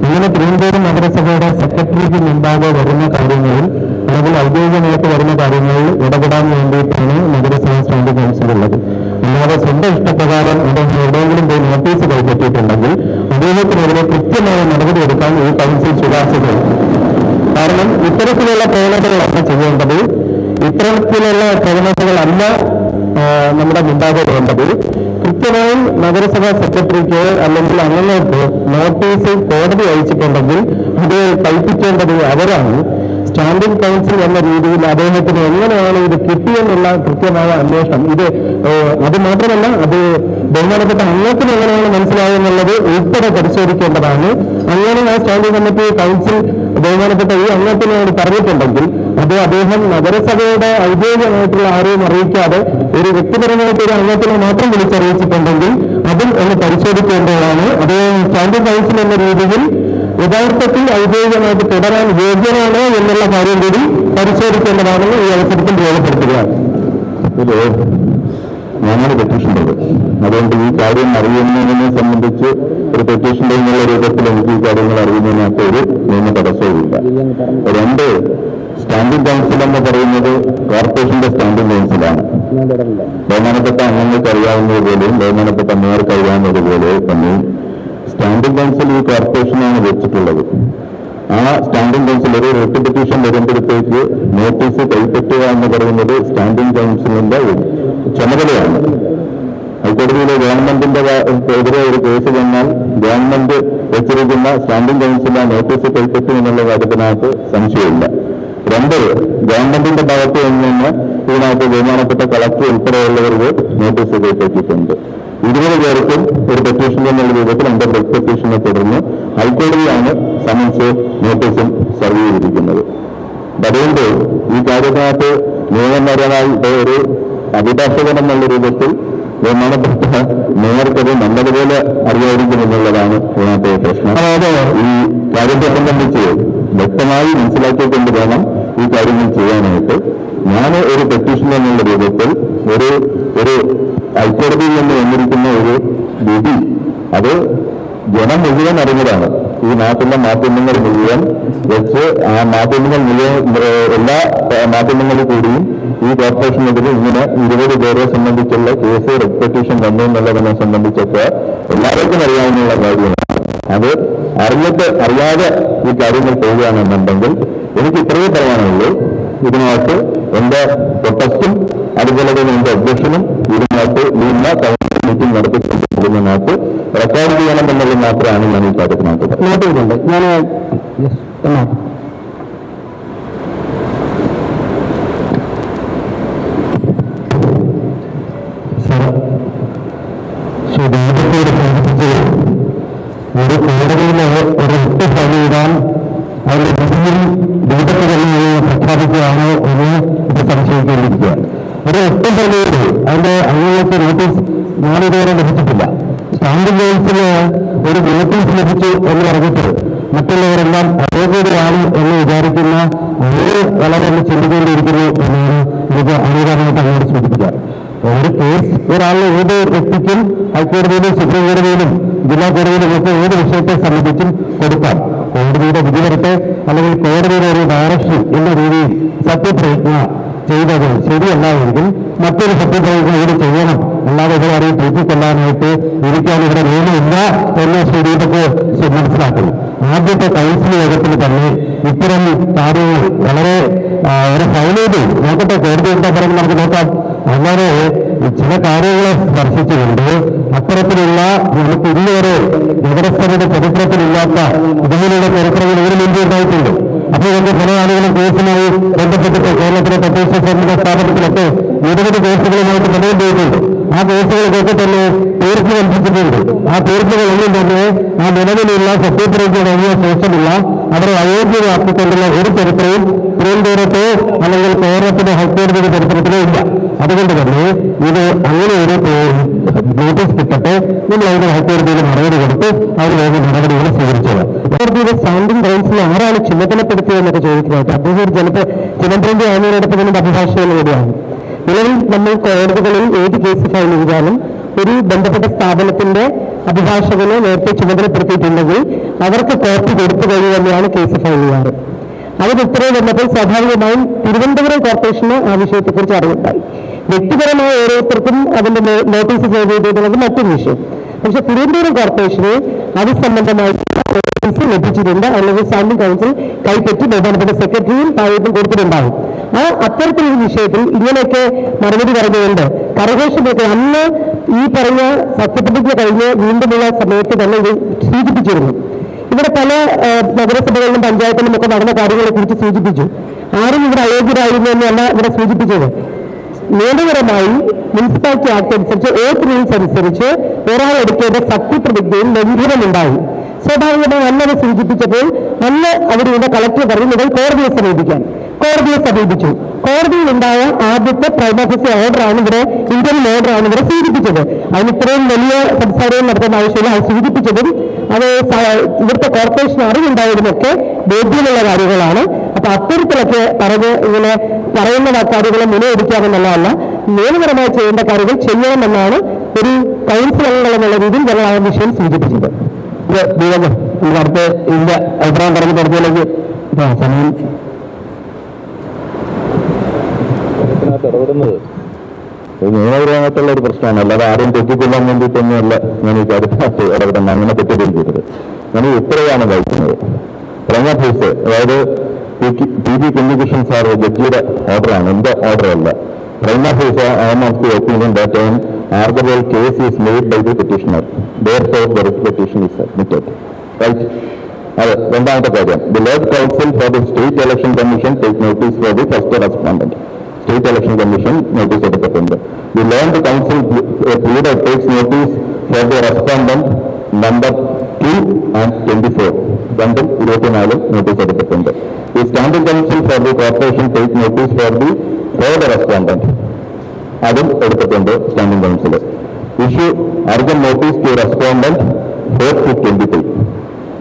S2: ഇങ്ങനെ തിരുവനന്തപുരം നഗരസഭയുടെ സെക്രട്ടറിക്ക് മുമ്പാകെ വരുന്ന കാര്യങ്ങളിൽ അല്ലെങ്കിൽ ഔദ്യോഗികമായിട്ട് വരുന്ന കാര്യങ്ങളിൽ ഇടപെടാൻ വേണ്ടിയിട്ടാണ് നഗരസഭ സ്റ്റാൻഡിംഗ് കൗൺസിൽ ഉള്ളത്. അല്ലാതെ സ്വന്തം ഇഷ്ടപ്രകാരം എവിടെയെങ്കിലും പോയി നോട്ടീസ് കൈപ്പറ്റിയിട്ടുണ്ടെങ്കിൽ അദ്ദേഹത്തിനെതിരെ കൃത്യമായ നടപടി എടുക്കാൻ ഈ കൗൺസിൽ ശുപാർശ ചെയ്യും.
S1: കാരണം ഇത്തരത്തിലുള്ള പ്രവണതകളല്ല ചെയ്യേണ്ടത്, ഇത്തരത്തിലുള്ള പ്രവണതകളല്ല നമ്മുടെ മുമ്പാകെ വേണ്ടത്. കൃത്യമായി നഗരസഭാ സെക്രട്ടറിക്ക് അല്ലെങ്കിൽ അംഗങ്ങൾക്ക് നോട്ടീസ് കോടതി അയച്ചിട്ടുണ്ടെങ്കിൽ അത് കൽപ്പിക്കേണ്ടത് അവരാണ്. സ്റ്റാൻഡിംഗ് കൗൺസിൽ എന്ന രീതിയിൽ അദ്ദേഹത്തിന് എങ്ങനെയാണ് ഇത് കിട്ടിയെന്നുള്ള കൃത്യമായ അന്വേഷണം, അത് മാത്രമല്ല അത് ബഹുമാനപ്പെട്ട അംഗത്തിന് എങ്ങനെയാണ് മനസ്സിലായെന്നുള്ളത് ഉൾപ്പെടെ പരിശോധിക്കേണ്ടതാണ്. അങ്ങനെ ആ സ്റ്റാൻഡിംഗ് കമ്മിറ്റി കൗൺസിൽ ബഹുമാനപ്പെട്ട ഈ അംഗത്തിനോട് പറഞ്ഞിട്ടുണ്ടെങ്കിൽ അത് അദ്ദേഹം നഗരസഭയുടെ ഔദ്യോഗികമായിട്ടുള്ള ആരെയും അറിയിക്കാതെ ഒരു വ്യക്തിപരമായിട്ട് ഒരു അംഗത്തിനെ മാത്രം വിളിച്ചറിയിച്ചിട്ടുണ്ടെങ്കിൽ അതും ഒന്ന് പരിശോധിക്കേണ്ടതാണ്. അത് സ്റ്റാൻഡിംഗ് കൗൺസിൽ എന്ന രീതിയിൽ യഥാർത്ഥത്തിൽ ഔദ്യോഗികമായിട്ട് തുടരാൻ യോഗ്യനാണോ എന്നുള്ള കാര്യം കൂടി പരിശോധിക്കേണ്ടതാണെന്ന് ഈ അവസരത്തിൽ രേഖപ്പെടുത്തുകയാണ്.
S2: ഇത് ഞങ്ങൾ പെറ്റീഷനുണ്ട്, അതുകൊണ്ട് ഈ കാര്യം അറിയുന്നതിനെ സംബന്ധിച്ച് ഒരു പെറ്റീഷൻ്റെ എന്നുള്ള രൂപത്തിൽ എനിക്ക് ഈ കാര്യങ്ങൾ അറിയുന്നതിനകത്ത് ഒരു നിയമ തടസ്സവുമില്ല. രണ്ട്, സ്റ്റാൻഡിംഗ് കൗൺസിൽ എന്ന് പറയുന്നത് കോർപ്പറേഷന്റെ സ്റ്റാൻഡിംഗ് കൗൺസിലാണ്. ബഹുമാനപ്പെട്ട അംഗങ്ങൾക്ക് അറിയാവുന്നതുപോലെയും ബഹുമാനപ്പെട്ട മേയർക്ക് അറിയാവുന്നതുപോലെ തന്നെ സ്റ്റാൻഡിംഗ് കൗൺസിൽ ഈ കോർപ്പറേഷനാണ് വെച്ചിട്ടുള്ളത്. ആ സ്റ്റാൻഡിംഗ് കൗൺസിൽ ഒരു റിട്ട് പെറ്റീഷൻ വരുമ്പോഴത്തേക്ക് നോട്ടീസ് കൈപ്പറ്റുക എന്ന് പറയുന്നത് സ്റ്റാൻഡിംഗ് കൗൺസിലിന്റെ ചുമതലയാണ്. ഹൈക്കോടതിയിലെ ഗവൺമെന്റിന്റെ എതിരെ ഒരു കേസ് വന്നാൽ ഗവൺമെന്റ് വെച്ചിരിക്കുന്ന സ്റ്റാൻഡിംഗ് കൗൺസിൽ ആ നോട്ടീസ് കൈപ്പറ്റും എന്നുള്ള കാര്യത്തിനകത്ത് സംശയമില്ല. രണ്ട്, ഗവൺമെന്റിന്റെ ഭാഗത്ത് നിന്ന് ഇതിനകത്ത് ബഹുമാനപ്പെട്ട കളക്ടർ ഉൾപ്പെടെയുള്ളവർക്ക് നോട്ടീസ് കൈപ്പറ്റിയിട്ടുണ്ട്. 20 പേർക്കും ഒരു പെറ്റീഷൻ എന്നുള്ള രൂപത്തിൽ എന്റെ പെറ്റീഷനെ തുടർന്ന് ഹൈക്കോടതിയാണ് സമൻസ് നോട്ടീസും സർവ് ചെയ്തിരിക്കുന്നത്. അതുകൊണ്ട് ഈ കാര്യത്തിനകത്ത് നിയമപരമായി ഒരു അഭിഭാഷകൻ എന്നുള്ള രൂപത്തിൽ ബഹുമാനപ്പെട്ട മേയർക്കത് നല്ലതുപോലെ അറിയാതിരിക്കുമെന്നുള്ളതാണ് ഇതിനകത്തെ പ്രശ്നം. അതായത് ഈ കാര്യത്തെ സംബന്ധിച്ച് വ്യക്തമായി മനസ്സിലാക്കിക്കൊണ്ട് വേണം ഈ കാര്യങ്ങൾ ചെയ്യാനായിട്ട്. ഞാൻ ഒരു പെറ്റീഷൻ എന്നുള്ള രൂപത്തിൽ ഒരു ഹൈക്കോടതിയിൽ നിന്ന് വന്നിരിക്കുന്ന ഒരു വിധി അത് ജനം മുഴുവൻ അറിഞ്ഞതാണ്. ഈ നാട്ടിലെ മാധ്യമങ്ങൾ മുഴുവൻ വെച്ച് ആ മാധ്യമങ്ങൾ മുഴുവൻ എല്ലാ മാധ്യമങ്ങളിൽ കൂടിയും ഈ കോർപ്പറേഷനെതിരെ ഇങ്ങനെ 20 പേരെ സംബന്ധിച്ചുള്ള കേസ് പെറ്റീഷൻ വന്നു എന്നുള്ളതിനെ സംബന്ധിച്ചൊക്കെ എല്ലാവർക്കും അറിയാവുന്ന കാര്യമാണ്. അത് അറിയാതെ ഈ കാര്യങ്ങൾ പോവുകയാണെന്നുണ്ടെങ്കിൽ എനിക്ക് ഇത്രയേ പറയാനുള്ളൂ. ഇതിനകത്ത് എന്റെ പ്രൊട്ടസ്റ്റും അതുപോലെ തന്നെ എന്റെ ഒബ്ജക്ഷനും ഇതിനകത്ത് വീണ്ടും കൗൺസിൽ മീറ്റിംഗ് നടത്തിക്കൊണ്ടിരിക്കുന്നതിനകത്ത് റെക്കോർഡ് ചെയ്യണമെന്നുള്ളത് മാത്രമാണ് ഞാൻ ഈ കാര്യത്തിനകത്ത് നോട്ട് ചെയ്തിട്ടുണ്ട്. ഒരു കോടതിയിലെ ഒരു റിട്ട് ഫയൽ ചെയ്താൽ അതിന്റെ വിധിയിൽ ദീപക്ക് തന്നെ പ്രഖ്യാപിക്കുകയാണോ എന്ന് ഇത് സംശയിക്കേണ്ടിയിരിക്കുകയാണ്. ഒരു റിട്ട് ഫയൽ ചെയ്ത് അതിന്റെ അംഗങ്ങൾക്ക് നോട്ടീസ് ഞാനിതുവരെ ലഭിച്ചിട്ടില്ല. സ്റ്റാൻഡിംഗ് കൗൺസില് ഒരു നോട്ടീസ് ലഭിച്ചു എന്ന് പറഞ്ഞിട്ട് മറ്റുള്ളവരെല്ലാം അതേപോലെയാണ് എന്ന് വിചാരിക്കുന്ന വളരെ ചിന്തിക്കേണ്ടിയിരിക്കുന്നു എന്നാണ് എനിക്ക് അനിവാര്യമായിട്ട് അങ്ങോട്ട് സൂചിപ്പിക്കാം. ഒരു കേസ് ഒരാളിന് ഏത് വ്യക്തിക്കും ഹൈക്കോടതിയിലും സുപ്രീം കോടതിയിലും ജില്ലാ കോടതിയിലും ഒക്കെ ഏത് വിഷയത്തെ സംബന്ധിച്ചും കൊടുക്കാം. കോടതിയുടെ വിധി വരട്ടെ അല്ലെങ്കിൽ കോടതിയുടെ ഒരു ഡയറക്ഷൻ എന്ന രീതിയിൽ സത്യപ്രതിജ്ഞ ചെയ്തത് ശരിയല്ല എങ്കിൽ മറ്റൊരു സത്യപ്രതിജ്ഞ കൂടി ചെയ്യണം. അല്ലാതെ ഇവരാരെയും തൂക്കിക്കൊല്ലാനായിട്ട് ഇരിക്കാൻ ഇവിടെ നിയമമില്ല എന്ന ശരീരത്തെ മനസ്സിലാക്കുന്നു. ആദ്യത്തെ കൗൺസിൽ യോഗത്തിൽ തന്നെ ഇത്തരം കാര്യങ്ങൾ വളരെ ഒരു ഫയൽ നോക്കട്ടെ. കോടതി എന്താ പറയുന്നത് നമുക്ക് നോക്കാം. വളരെ ചില കാര്യങ്ങളെ സ്പർശിച്ചുകൊണ്ട് അത്തരത്തിലുള്ള നമുക്ക് ഇന്നുവരെ നഗരസഭയുടെ ചരിത്രത്തിലില്ലാത്ത ഇതുപോലുള്ള ചരിത്രങ്ങൾ ഇതിനു മുമ്പ് ഉണ്ടായിട്ടുണ്ട്. അപ്പോൾ ഇതൊക്കെ പല ആളുകളും കേസുമായി ബന്ധപ്പെട്ടിട്ട് കേരളത്തിലെ തദ്ദേശ സ്വയംഭരണ സ്ഥാപനത്തിലൊക്കെ നിരവധി കേസുകളുമായിട്ട് പലരും പോയിട്ടുണ്ട്. ആ കേസുകൾക്കൊക്കെ തന്നെ തീർപ്പ് കൽപ്പിച്ചിട്ടുണ്ട്. ആ തീർപ്പുകളൊന്നും തന്നെ ആ നിലവിലുള്ള സത്യപ്രതിജ്ഞ കഴിഞ്ഞ ശേഷമില്ല അവരെ അയോഗ്യമാക്കിക്കൊണ്ടുള്ള ഒരു ചരിത്രവും തിരുവനന്തപുരത്തോ അല്ലെങ്കിൽ കേരളത്തിലെ ഹൈക്കോടതിയുടെ ചരിത്രത്തിലോ ഇല്ല. അതുകൊണ്ട് തന്നെ ഇത് അങ്ങനെ ഒരു നോട്ടീസ് കിട്ടട്ടെ, നമ്മൾ അതിന് ഹൈക്കോടതിയിൽ മറുപടി കൊടുത്ത് അവർ വേണ്ട നടപടികൾ സ്വീകരിച്ചത്. ഹൈക്കോടതിയുടെ സ്റ്റാൻഡിംഗ് കൗൺസിൽ ആരാണ് ചുമതലപ്പെടുത്തിയതെന്നൊക്കെ ചോദിക്കുന്നതായിട്ട് അദ്ദേഹം ജനപ്രതിനിധി ആയതിനോടൊപ്പം അഭിഭാഷകൻ കൂടിയാണ്. നിലവിൽ നമ്മൾ കോടതികളിൽ ഏത് കേസ് ഫയൽ ചെയ്താലും ഒരു ബന്ധപ്പെട്ട സ്ഥാപനത്തിന്റെ അഭിഭാഷകനെ നേരത്തെ ചുമതലപ്പെടുത്തിയിട്ടുണ്ടെങ്കിൽ അവർക്ക് കോപ്പി കൊടുത്തു കഴിഞ്ഞു തന്നെയാണ് കേസ് ഫയൽ ചെയ്യാറ്. അതിന് ഉത്തരവ് വന്നപ്പോൾ സ്വാഭാവികമായും തിരുവനന്തപുരം കോർപ്പറേഷന് ആ വിഷയത്തെക്കുറിച്ച് അറിവുണ്ടായി. വ്യക്തിപരമായ ഓരോരുത്തർക്കും അതിന്റെ നോട്ടീസ് ചെയ്തിട്ടുള്ളത് മറ്റൊരു വിഷയം. പക്ഷെ തിരുവനന്തപുരം കോർപ്പറേഷന്
S1: അത് സംബന്ധമായി ലഭിച്ചിട്ടുണ്ട്, അല്ലെങ്കിൽ സ്റ്റാൻഡിംഗ് കൗൺസിൽ കൈപ്പറ്റി ബഹുമാനപ്പെട്ട സെക്രട്ടറിയും താഴേക്കും കൊടുത്തിട്ടുണ്ടാകും. അത്തരത്തിലൊരു വിഷയത്തിൽ ഇങ്ങനെയൊക്കെ മറുപടി പറഞ്ഞുകൊണ്ട് കരഘോഷമൊക്കെ അന്ന് ഈ പറഞ്ഞ സത്യപ്രതിജ്ഞ കഴിഞ്ഞ് വീണ്ടുമുള്ള സമയത്ത് തന്നെ ഇത് സൂചിപ്പിച്ചിരുന്നു. ഇവിടെ പല നഗരസഭകളിലും പഞ്ചായത്തിലും ഒക്കെ നടന്ന കാര്യങ്ങളെ കുറിച്ച് സൂചിപ്പിച്ചു. ആരും ഇവിടെ അയോഗ്യരായിരുന്നു എന്നല്ല ഇവിടെ സൂചിപ്പിച്ചത്. നിയമപരമായി മുനിസിപ്പാലിറ്റി ആക്ട് അനുസരിച്ച് ഓത്ത് റൂൾസ് അനുസരിച്ച് ഒരാൾ എടുക്കേണ്ട സത്യപ്രതിജ്ഞയിൽ ലംഘനമുണ്ടായി. സ്വാഭാവികമായി അന്നത് സൂചിപ്പിച്ചപ്പോൾ അന്ന് അവരുടെ കളക്ടർ പറഞ്ഞു നിങ്ങൾ കോടതിയെ സമീപിക്കാൻ. കോടതിയെ സമീപിച്ചു. കോടതിയിൽ ഉണ്ടായ ആദ്യത്തെ പ്രൈമ ഫേസി ഓർഡറാണ് ഇവിടെ, ഇന്റർവ്യൂ ഓർഡറാണ് ഇവിടെ സൂചിപ്പിച്ചത്. അതിന് ഇത്രയും വലിയ സംസാരം നടത്തേണ്ട ആവശ്യമില്ല. അത് സൂചിപ്പിച്ചതും അത് ഇവിടുത്തെ കോർപ്പറേഷൻ അറിവുണ്ടായതുമൊക്കെ ബോധ്യമുള്ള കാര്യങ്ങളാണ്. അപ്പൊ അത്തരത്തിലൊക്കെ പറഞ്ഞ് ഇങ്ങനെ പറയുന്ന കാര്യങ്ങളെ മുന്നോടിക്കാമെന്നുള്ളതല്ല, നിയമപരമായി ചെയ്യേണ്ട കാര്യങ്ങൾ ചെയ്യണമെന്നാണ് ഒരു കൗൺസിൽ അംഗങ്ങൾ എന്നുള്ള രീതിയിൽ ഞങ്ങൾ ആ വിഷയം സൂചിപ്പിച്ചത്. അടുത്ത് ഇതിന്റെ അഭിപ്രായം പറഞ്ഞ് പഠിച്ചതിലേക്ക് സമയം
S2: ഇടപെടുന്നത് നിയമപരമായിട്ടുള്ള ഒരു പ്രശ്നമാണ്, അല്ലാതെ ആരെയും തെറ്റിക്കൊല്ലാൻ വേണ്ടിയിട്ടൊന്നുമല്ല ഞാൻ ഈ കാര്യത്തിനകത്ത് ഇടപെടുന്നത്. അങ്ങനെ തെറ്റിദ്ധരിക്കരുത്. ഞാൻ ഈ ഉത്തരവാണ് വായിക്കുന്നത്. പ്രൈമ ഫേസ്, അതായത് PB കുഞ്ഞികൃഷ്ണൻ സാർ ജഡ്ജിയുടെ ഓർഡറാണ്, എന്റെ ഓർഡർ അല്ല. Prima facie I am of the opinion that an arguable case is made by the petitioner. Therefore, the petition is submitted. Right? അത് രണ്ടാമത്തെ കാര്യം. The Lord Council for the State Election Commission take notice for the first respondent. State Election Commission notice എടുത്തിട്ടുണ്ട്. The Land Council pleader takes notice for the respondent number 2 and 24. രണ്ടും 24 notice എടുത്തിട്ടുണ്ട്. The Standing Council for the Corporation take notice for the third respondent. അതും എടുത്തിട്ടുണ്ട് standing counsel. Issue urgent notice to respondent 4 to 23.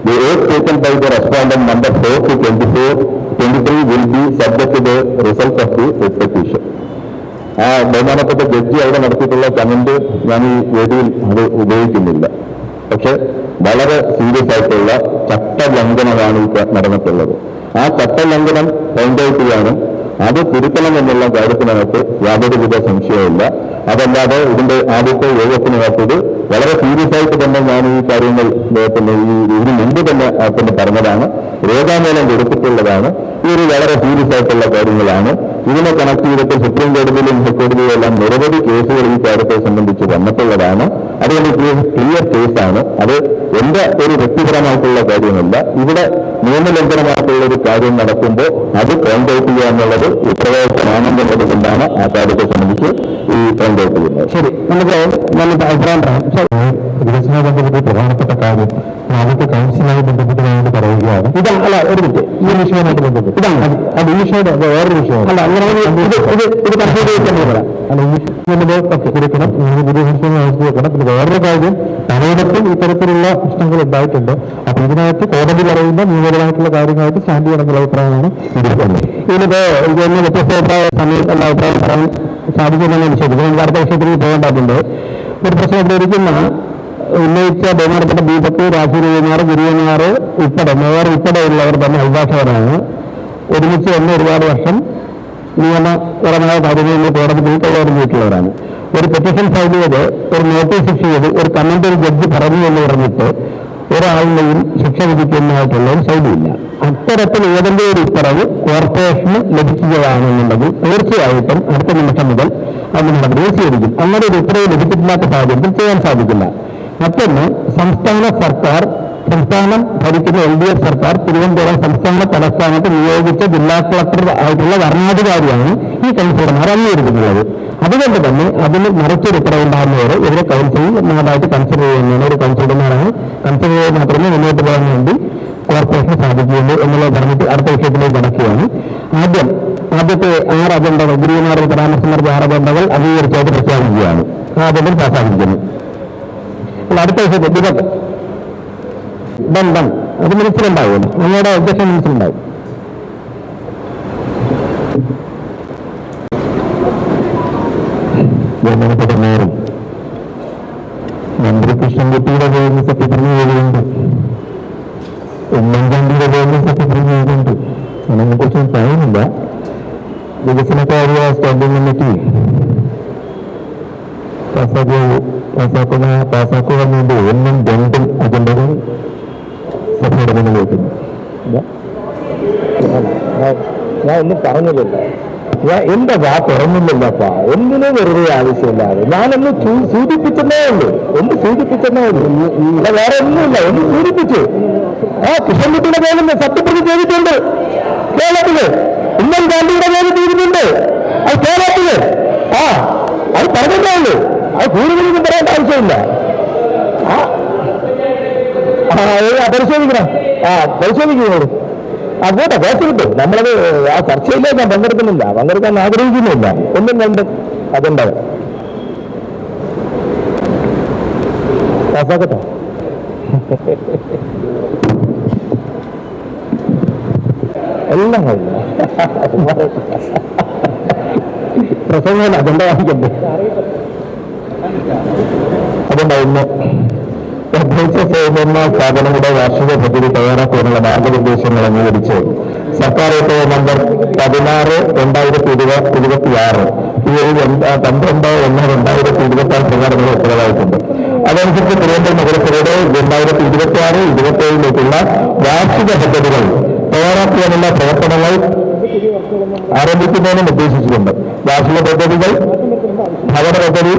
S2: The oath taken by the respondent number 4 to 23 will be subject to the result of the execution. ആ ബഹുമാനപ്പെട്ട judge അവിടെ നടത്തിയിട്ടുള്ള comment ഞാൻ ഈ വേദിയിൽ അത് ഉപയോഗിക്കുന്നില്ല. പക്ഷെ വളരെ സീരിയസ് ആയിട്ടുള്ള ചട്ടലംഘനമാണ് ഈ നടന്നിട്ടുള്ളത്. ആ ചട്ടലംഘനം ഫൈൻഡ് ഔട്ട് ചെയ്യാനും അത് തിരുത്തണമെന്നുള്ള കാര്യത്തിനകത്ത് യാതൊരുവിധ സംശയമില്ല. അതല്ലാതെ ഇതിന്റെ ആദ്യത്തെ യോഗത്തിനകത്തത് വളരെ സീരിയസ് ആയിട്ട് തന്നെ ഞാൻ ഈ കാര്യങ്ങൾ പിന്നെ ഇതിന് മുമ്പ് തന്നെ പിന്നെ പറഞ്ഞതാണ്, രേഖാമൂലം കൊടുത്തിട്ടുള്ളതാണ്. ഇതൊരു വളരെ സീരിയസ് ആയിട്ടുള്ള കാര്യങ്ങളാണ്. ഇതിനെ കണക്ട് ചെയ്തിട്ട് സുപ്രീം കോടതിയിലും ഹൈക്കോടതിയിലും എല്ലാം നിരവധി കേസുകൾ ഈ കാര്യത്തെ സംബന്ധിച്ച് വന്നിട്ടുള്ളതാണ്. അതുകൊണ്ട് ക്ലിയർ കേസാണ്. അത് എന്റെ ഒരു വ്യക്തിപരമായിട്ടുള്ള കാര്യമല്ല. ഇവിടെ നിയമലംഘനമായിട്ടുള്ള ഒരു കാര്യം നടക്കുമ്പോൾ അത് പോയിന്റ് ഔട്ട് ചെയ്യുക എന്നുള്ളത് ഉത്തരവാദിത്തമാണെന്നുള്ളത് കൊണ്ടാണ് ആ കാര്യത്തെ സംബന്ധിച്ച് ഈ പോയിന്റ് ഔട്ട് ചെയ്യുന്നത്.
S1: ശരി, നമുക്ക് നല്ല അഭിപ്രായം പറയാം.
S2: വികസന ബന്ധപ്പെട്ട് പ്രധാനപ്പെട്ട കാര്യം ആദ്യത്തെ കൗൺസിലുമായി ബന്ധപ്പെട്ട് വേണ്ടി പറയുകയാണ്.
S1: ഇതാണ് അല്ല ഒരു മിനിറ്റ്, ഈ വിഷയമായിട്ട് ബന്ധപ്പെട്ട് ഇതാണ് അത് ഈ വിഷയമാണ്, വേറൊരു വിഷയമാണ്. അല്ല അങ്ങനെ ഇത് കൺസിഡർ ചെയ്തിട്ട്
S2: അല്ല, ഈ കൊടുക്കണം, വിശദീകരിക്കാൻ ആവശ്യപ്പെടണം. പിന്നെ വേറൊരു കാര്യം, പലയിടത്തും ഇത്തരത്തിലുള്ള പ്രശ്നങ്ങൾ ഉണ്ടായിട്ടുണ്ട്. അപ്പൊ ഇതിനകത്ത് കോടതി പറയുന്ന നിയമപരമായിട്ടുള്ള കാര്യങ്ങളായിട്ട് സ്റ്റാൻഡ് ചെയ്യണമെന്നുള്ള അഭിപ്രായമാണ് ഇതിലുള്ളത്.
S1: ഇതിനിപ്പോ ഇതൊന്ന് വ്യത്യസ്തമായ സമയത്തുള്ള അഭിപ്രായം പറയാൻ സാധിക്കുമെന്ന് വിശ്വസിക്കുന്നു. അടുത്ത വിഷയത്തിൽ പോകേണ്ടതുണ്ട്. ഒരു പ്രശ്നം ഇരിക്കുന്ന ഉന്നയിച്ച ബഹുമാനപ്പെട്ട ദീപക്, രാജീവ്കുമാർ, ഗിരിയന്മാർ ഉൾപ്പെടെ മേയർ ഉൾപ്പെടെയുള്ളവർ തന്നെ അഭിഭാഷകരാണ്. ഒരുമിച്ച് തന്നെ ഒരുപാട് വർഷം നിയമപരമായ കാര്യങ്ങളിൽ കോടതി പോയി കൈകാര്യം ചെയ്തിട്ടുള്ളവരാണ്. ഒരു പെറ്റീഷൻ ഫയൽ ചെയ്ത് ഒരു നോട്ടീസ് ഇഷ്യൂ ചെയ്ത് ഒരു കമന്ററി ജഡ്ജി പറഞ്ഞു എന്ന് പറഞ്ഞിട്ട് ഒരാളിനെയും ശിക്ഷ വിധിക്കുന്നതായിട്ടുള്ള ഒരു ശൈലിയില്ല. അത്തരത്തിൽ ഏതെങ്കിലും ഒരു ഉത്തരവ് കോർപ്പറേഷന് ലഭിക്കുകയാണെന്നുണ്ടെങ്കിൽ തീർച്ചയായിട്ടും അടുത്ത നിമിഷം മുതൽ അതിന് നടപടി സ്വീകരിക്കും. അങ്ങനെ ഒരു ഉത്തരവ് ലഭിച്ചിട്ടില്ലാത്ത സാഹചര്യത്തിൽ ചെയ്യാൻ സാധിക്കില്ല. മറ്റൊന്ന്, സംസ്ഥാനം ഭരിക്കുന്ന LDF സർക്കാർ തിരുവനന്തപുരം സംസ്ഥാന തലസ്ഥാനത്ത് നിയോഗിച്ച ജില്ലാ കളക്ടർ ആയിട്ടുള്ള ഭരണാധികാരിയാണ് ഈ കൗൺസിലർമാർ അംഗീകരിച്ചിട്ടുള്ളത്. അതുകൊണ്ട് തന്നെ അതിന് മറിച്ചൊരു ഉത്തരവുണ്ടാകുന്നവരെ ഇവരെ കൗൺസിലിൽ നന്നായിട്ട് കൺസിഡർ ചെയ്യുന്നതിന് ഒരു കൗൺസിലർമാരാണ്. കൺസിഡർ ചെയ്ത് മാത്രമേ മുന്നോട്ട് പോകാൻ വേണ്ടി കോർപ്പറേഷന് സാധിക്കുകയുള്ളൂ എന്നുള്ളത് പറഞ്ഞിട്ട് അടുത്ത വിഷയത്തിലേക്ക് കടക്കുകയാണ്. ആദ്യത്തെ 6 അജണ്ടകൾ, ഗുരുമാരുടെ പരാമർശം നടത്തിയ 6 അജണ്ടകൾ അംഗീകരിച്ചായിട്ട് പ്രഖ്യാപിക്കുകയാണ്. ആ അജണ്ടയിൽ പാസ്സാക്കിയിരിക്കുന്നു. അടുത്ത വിഷയത്തിൽ ദീപക് അത് മനസ്സിലുണ്ടാവുമല്ലോ, നിങ്ങളുടെ ഉദ്ദേശം മനസ്സിലുണ്ടാവും.
S2: ബഹുമാനപ്പെട്ട മേയറും മന്ത്രി കൃഷ്ണൻകുട്ടിയുടെ പേരിൽ സത്യപ്രതിജ്ഞ ചെയ്തുകൊണ്ട്, ഉമ്മൻചാണ്ടിയുടെ പേരിൽ സത്യപ്രതിജ്ഞ ചെയ്തുകൊണ്ട് അതിനെക്കുറിച്ച് പറയുന്നില്ല. വികസനകാര്യ സ്റ്റാൻഡിംഗ് കമ്മിറ്റി പാസാക്കിയ
S1: പാസാക്കുവാൻ വേണ്ടി 1ഉം 2ഉം അജണ്ടകൾ സഭയുടെ മുന്നിൽ വയ്ക്കുന്നു.
S2: ഞാൻ ഒന്നും പറഞ്ഞില്ല, ഞാൻ എന്റെ തുറന്നില്ലപ്പാ, എന്തിനു വെറുതെ ആവശ്യമില്ലാതെ ഞാനൊന്ന് സൂചിപ്പിച്ചെന്നേ ഉള്ളൂ, വേറെ ഒന്നുമില്ല, ഒന്ന് സൂചിപ്പിച്ചു. കൃഷ്ണൻകുട്ടിയുടെ പേരിൽ സത്യപ്രതിജ്ഞ ചെയ്തിട്ടുണ്ട് കേരളത്തില്, ഉമ്മൻചാണ്ടിയുടെ പേര് ചെയ്തിട്ടുണ്ട് അത് കേരളത്തില്. അത് പറഞ്ഞിട്ടേ ഉള്ളൂ, അത് കൂടുതലൊന്നും പറയേണ്ട ആവശ്യമില്ല. പരിശോധിക്കണം, പരിശോധിക്കുന്നോളൂ. പോട്ടെ, കേസ് കിട്ടും. നമ്മളത് ആ ചർച്ചയിലേക്ക് ഞാൻ പങ്കെടുക്കാൻ ആഗ്രഹിക്കുന്നില്ല. 1ഉം 2ഉം അജണ്ടകൾ പാസാക്കട്ടെ. എല്ലാം പ്രസംഗം അജണ്ട വാങ്ങിക്കണ്ടേ? അതുണ്ടായിരുന്നു. തദ്ദേശ സ്വയംഭരണ സ്ഥാപനങ്ങളുടെ വാർഷിക പദ്ധതി തയ്യാറാക്കാനുള്ള മാർഗനിർദ്ദേശങ്ങൾ അംഗീകരിച്ച് സർക്കാർ ഉത്തരവ് നമ്പർ 16/2026 തീയതി 12/1/2026 പ്രകാരമുള്ള ഉത്തരവായിട്ടുണ്ട്. അതനുസരിച്ച് തിരുവനന്തപുരം നഗരസഭയുടെ 2026-27 വാർഷിക പദ്ധതികൾ തയ്യാറാക്കാനുള്ള പ്രവർത്തനങ്ങൾ ആരംഭിക്കുന്നതിന് നിർദ്ദേശിച്ചിട്ടുണ്ട്. വാർഷിക പദ്ധതികൾ ഭവന പദ്ധതി,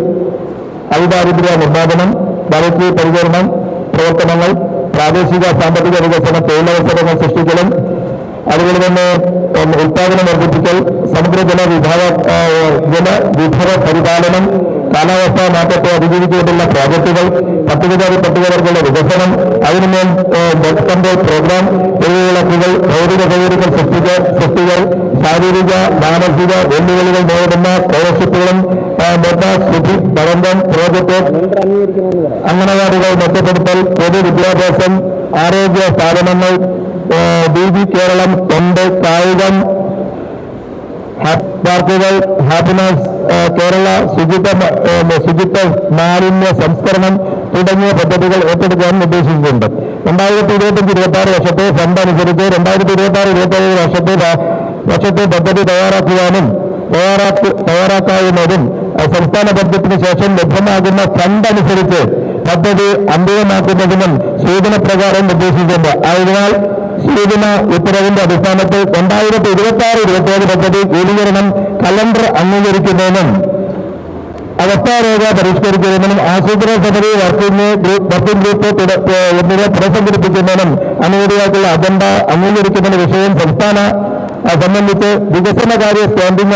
S2: അതിദാരിദ്ര്യ നിർമ്മാർജ്ജനം, ദാരിദ്ര്യ പരിചരണം പ്രവർത്തനങ്ങൾ, പ്രാദേശിക സാമ്പത്തിക വികസനം, തൊഴിലവസരങ്ങൾ സൃഷ്ടിക്കലും, അതുപോലെ തന്നെ ഉത്പാദനം വർദ്ധിപ്പിക്കൽ, സമുദ്രജല വിഭവ പരിപാലനം, കാലാവസ്ഥാ മാറ്റത്തെ അതിജീവിച്ചുകൊണ്ടുള്ള പ്രോജക്ടുകൾ, പട്ടികജാതി പട്ടികവർഗങ്ങളുടെ വികസനം, അതിനുമേൽ ഡെത്ത് കൺട്രോൾ പ്രോഗ്രാം, തൊഴിലുറപ്പുകൾ, ഭൗതിക സൗകര്യങ്ങൾ സൃഷ്ടികൾ, ശാരീരിക മാനസിക വെല്ലുവിളികൾ നേരിടുന്ന സ്കോളർഷിപ്പുകളും ശുദ്ധി പഠനം പ്രോജക്ട്, അംഗനവാടികൾ മെച്ചപ്പെടുത്തൽ, പൊതുവിദ്യാഭ്യാസം, ആരോഗ്യ സ്ഥാപനങ്ങൾ, DG കേരളം, കായികം, പാർക്കുകൾ, ഹാപ്പിനെസ് കേരള, ശുചിത്വ മാലിന്യ സംസ്കരണം തുടങ്ങിയ പദ്ധതികൾ ഏറ്റെടുക്കാൻ നിർദ്ദേശിച്ചിട്ടുണ്ട്. 2025-26 വർഷത്തെ ഫണ്ട് അനുസരിച്ച് 2026-27 വർഷത്തെ പദ്ധതി തയ്യാറാക്കാവുന്നതും സംസ്ഥാന ബഡ്ജറ്റിന് ശേഷം ലഭ്യമാകുന്ന ഫണ്ട് അനുസരിച്ച് പദ്ധതി അന്തിമമാക്കുന്നതിനും സൂചന പ്രകാരം നിർദ്ദേശിച്ചിട്ടുണ്ട്. ആയതിനാൽ സൂചന ഉത്തരവിന്റെ അടിസ്ഥാനത്തിൽ 2026-27 പദ്ധതി രൂപീകരണം കലണ്ടർ അംഗീകരിക്കുന്നതിനും അവസ്ഥാരേഖ പരിഷ്കരിക്കുന്നതിനും ആസൂത്രണ സമിതി വർക്കിംഗ് ഗ്രൂപ്പ് എന്നിവ പുനഃസംഘടിപ്പിക്കുന്നതിനും അനുമതിയായിട്ടുള്ള അജണ്ട അംഗീകരിക്കുന്ന വിഷയം സംബന്ധിച്ച് വികസനകാര്യ സ്റ്റാൻഡിംഗ്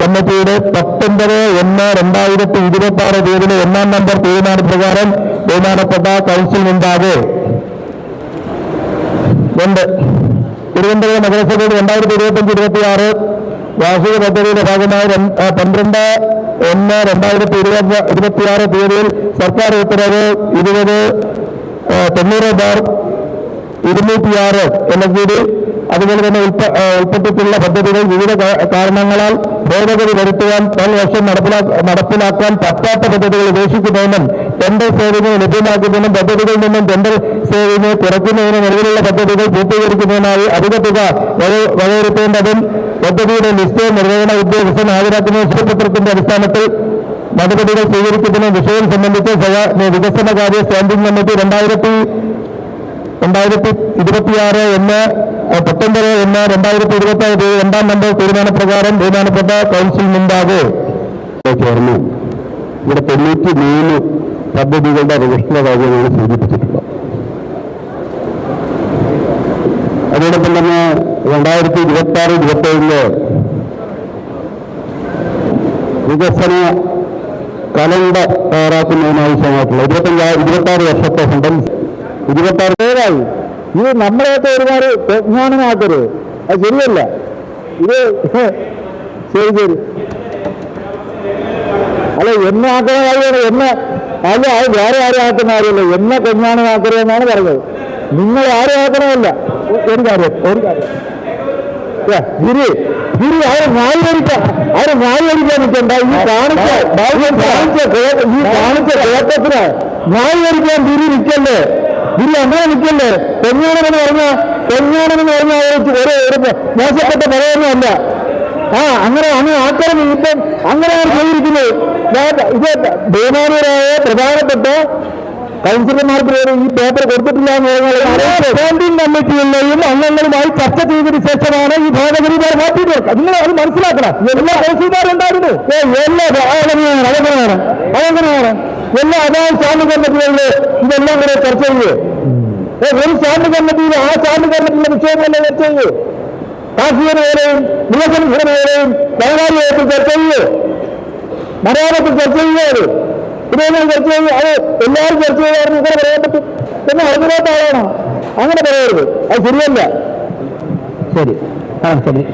S2: കമ്മിറ്റിയുടെ 19/1/2026 തീയതിയിലെ 1-ാം നമ്പർ തീരുമാനപ്രകാരം ബഹുമാനപ്പെട്ട കൗൺസിൽ മുൻപാകെ തിരുവനന്തപുരം നഗരസഭയുടെ 2025-26 വാർഷിക പദ്ധതിയുടെ ഭാഗമായി 12/1/2026 തീയതിയിൽ സർക്കാർ ഉത്തരവ് 2090/206 എന്ന കീഴിൽ അതുപോലെ തന്നെ ഉൾപ്പെട്ടിട്ടുള്ള പദ്ധതികൾ വിവിധ കാരണങ്ങളാൽ ഭേദഗതി വരുത്തുവാൻ വർഷം നടപ്പിലാക്കാൻ പറ്റാത്ത പദ്ധതികൾ ഉപേക്ഷിക്കുന്നതിനും ടെൻഡർ സേവനം ലഭ്യമാക്കുന്നതിനും പദ്ധതികളിൽ നിന്നും ടെൻഡർ സേവനം കുറയ്ക്കുന്നതിനും നിലവിലുള്ള പദ്ധതികൾ പൂർത്തീകരിക്കുന്നതിനായി അധിക തുക വകയിരുത്തേണ്ടതും പദ്ധതിയുടെ ലിസ്റ്റ് നിർവഹണ ഉദ്യോഗസ്ഥൻ ഹാജരാക്കുന്ന ശുഭപത്രത്തിന്റെ അടിസ്ഥാനത്തിൽ നടപടികൾ സ്വീകരിക്കുന്നതിനും വിഷയം സംബന്ധിച്ച് വികസനകാര്യ സ്റ്റാൻഡിംഗ് കമ്മിറ്റി 19/1/2026 2-ാം നമ്പർ തീരുമാനപ്രകാരം ബഹുമാനപ്പെട്ട കൗൺസിൽ മുൻപാകെ ചേർന്നു. ഇവിടെ 93 പദ്ധതികളുടെ രജിസ്റ്റർ കാര്യങ്ങൾ സൂചിപ്പിച്ചിട്ടുണ്ട്. അതോടൊപ്പം തന്നെ 2026-27 വികസന കലണ്ടർ തയ്യാറാക്കുന്നതിനാവശ്യമായിട്ടുള്ള 26 വർഷത്തെ ഫണ്ട് 26 പേരായി. ഇത് നമ്മളെയൊക്കെ ഒരുപാട് പ്രജ്ഞാനമാക്കരുത്, അത് ശരിയല്ല. ഇത് ശരി അല്ല, എന്നെ ആക്കുന്ന കാര്യമാണ്. അത് വേറെ ആരും ആക്കുന്ന കാര്യമല്ല. എന്നെ പ്രജ്ഞാനമാക്കരുതെന്നാണ് പറഞ്ഞത്. നിങ്ങൾ ആരും ആക്കണമല്ല. ഒരു കാര്യം ഗിരി അവരെ ന്യായീകരിക്കാൻ നിൽക്കണ്ട. ഈ കാണിച്ച കേട്ടത്തിന് ന്യായീകരിക്കാൻ ഗിരി നിൽക്കല്ലേ. ഗിരി അങ്ങനെ നിൽക്കല്ലേ. പെഞ്ഞാണെന്ന് പറഞ്ഞാൽ ഒരു മോശപ്പെട്ട പദമൊന്നുമല്ല.
S1: അങ്ങനെ ആക്കണം. ഇപ്പം അങ്ങനെയാണ് ചെയ്തിരിക്കുന്നത്. ഇത് ബഹുമാനീയരായ പ്രധാനപ്പെട്ട കൗൺസിലർമാർക്ക് പോലും ഈ പേപ്പർ കൊടുത്തിട്ടില്ല എന്ന് പറഞ്ഞാൽ സ്റ്റാൻഡിംഗ് കമ്മിറ്റിയുടെയും അംഗങ്ങളുമായി ചർച്ച ചെയ്തതിനു ശേഷമാണ് ഈ ഭേദഗതി മാറ്റിയത്. നിങ്ങൾ അത് മനസ്സിലാക്കണം. എല്ലാ കൗൺസിലർമാരുണ്ടായിരുന്നു. അതെങ്ങനെയാണ് എല്ലാ അതായത് സ്റ്റാൻഡിംഗ് കമ്മിറ്റികളിൽ ഇതെല്ലാം കൂടെ ചർച്ച ചെയ്യൂ. ഒരു സ്റ്റാൻഡിംഗ് കമ്മിറ്റിയിൽ ആ സ്റ്റാൻഡിംഗ് കമ്മിറ്റിയിലെ വിഷയങ്ങളെ ചർച്ച ചെയ്യൂ. കാർഷിക മേഖലയും വികസന മേഖലയും ധനകാര്യത്തിൽ ചർച്ച ചെയ്യൂ. മലയാളത്തിൽ ചർച്ച ചെയ്യുകയാണ്. ഇതൊന്നും ചർച്ച ചെയ്യും. അത് എല്ലാവരും ചർച്ച ചെയ്യാറുണ്ട്. ഇങ്ങനെ പറയാൻ പറ്റും എന്ന് അറിഞ്ഞില്ലാത്ത ആളാണ്. അങ്ങനെ പറയരുത്. അത് ശരിയല്ല. ശരി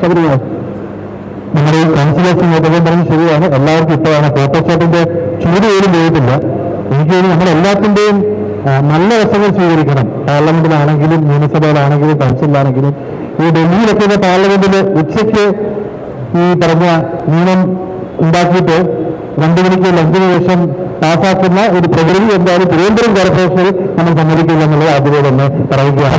S1: ശരി നമ്മുടെ ഈ കൗൺസിലേഴ്സ് നോക്കുമ്പോൾ പറഞ്ഞ് ശരിയാണ്. എല്ലാവർക്കും ഇഷ്ടമാണ്. ഫോട്ടോസ്റ്റാറ്റിന്റെ ചൂട് പോലും പോയിട്ടില്ല. എനിക്ക് തോന്നുന്നു നമ്മളെല്ലാത്തിന്റെയും നല്ല വശങ്ങൾ സ്വീകരിക്കണം. പാർലമെന്റിലാണെങ്കിലും നിയമസഭയിലാണെങ്കിലും കൗൺസിലാണെങ്കിലും. ഈ ഡൽഹിയിലൊക്കെ പാർലമെന്റിൽ ഉച്ചയ്ക്ക് ഈ പറഞ്ഞ നിയമം ഉണ്ടാക്കിയിട്ട് 2 മണിക്ക് ലഞ്ചിന് ശേഷം പാസ്സാക്കുന്ന ഒരു പ്രകൃതി എന്തായാലും തിരുവനന്തപുരം കോർപ്പറേഷനിൽ നമ്മൾ സമ്മതിക്കില്ല എന്നുള്ളത് ആദ്യമേ തന്നെ പറയുകയാണ്.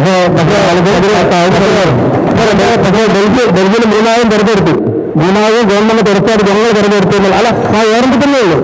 S1: ഡൽഹിയിൽ 3000 തെരഞ്ഞെടുത്തു. 3000 ഗവൺമെന്റ് തെരഞ്ഞെടുത്ത് ഞങ്ങൾ തെരഞ്ഞെടുത്തു. അല്ല ഓർമ്മിക്കുന്നേ ഉള്ളൂ.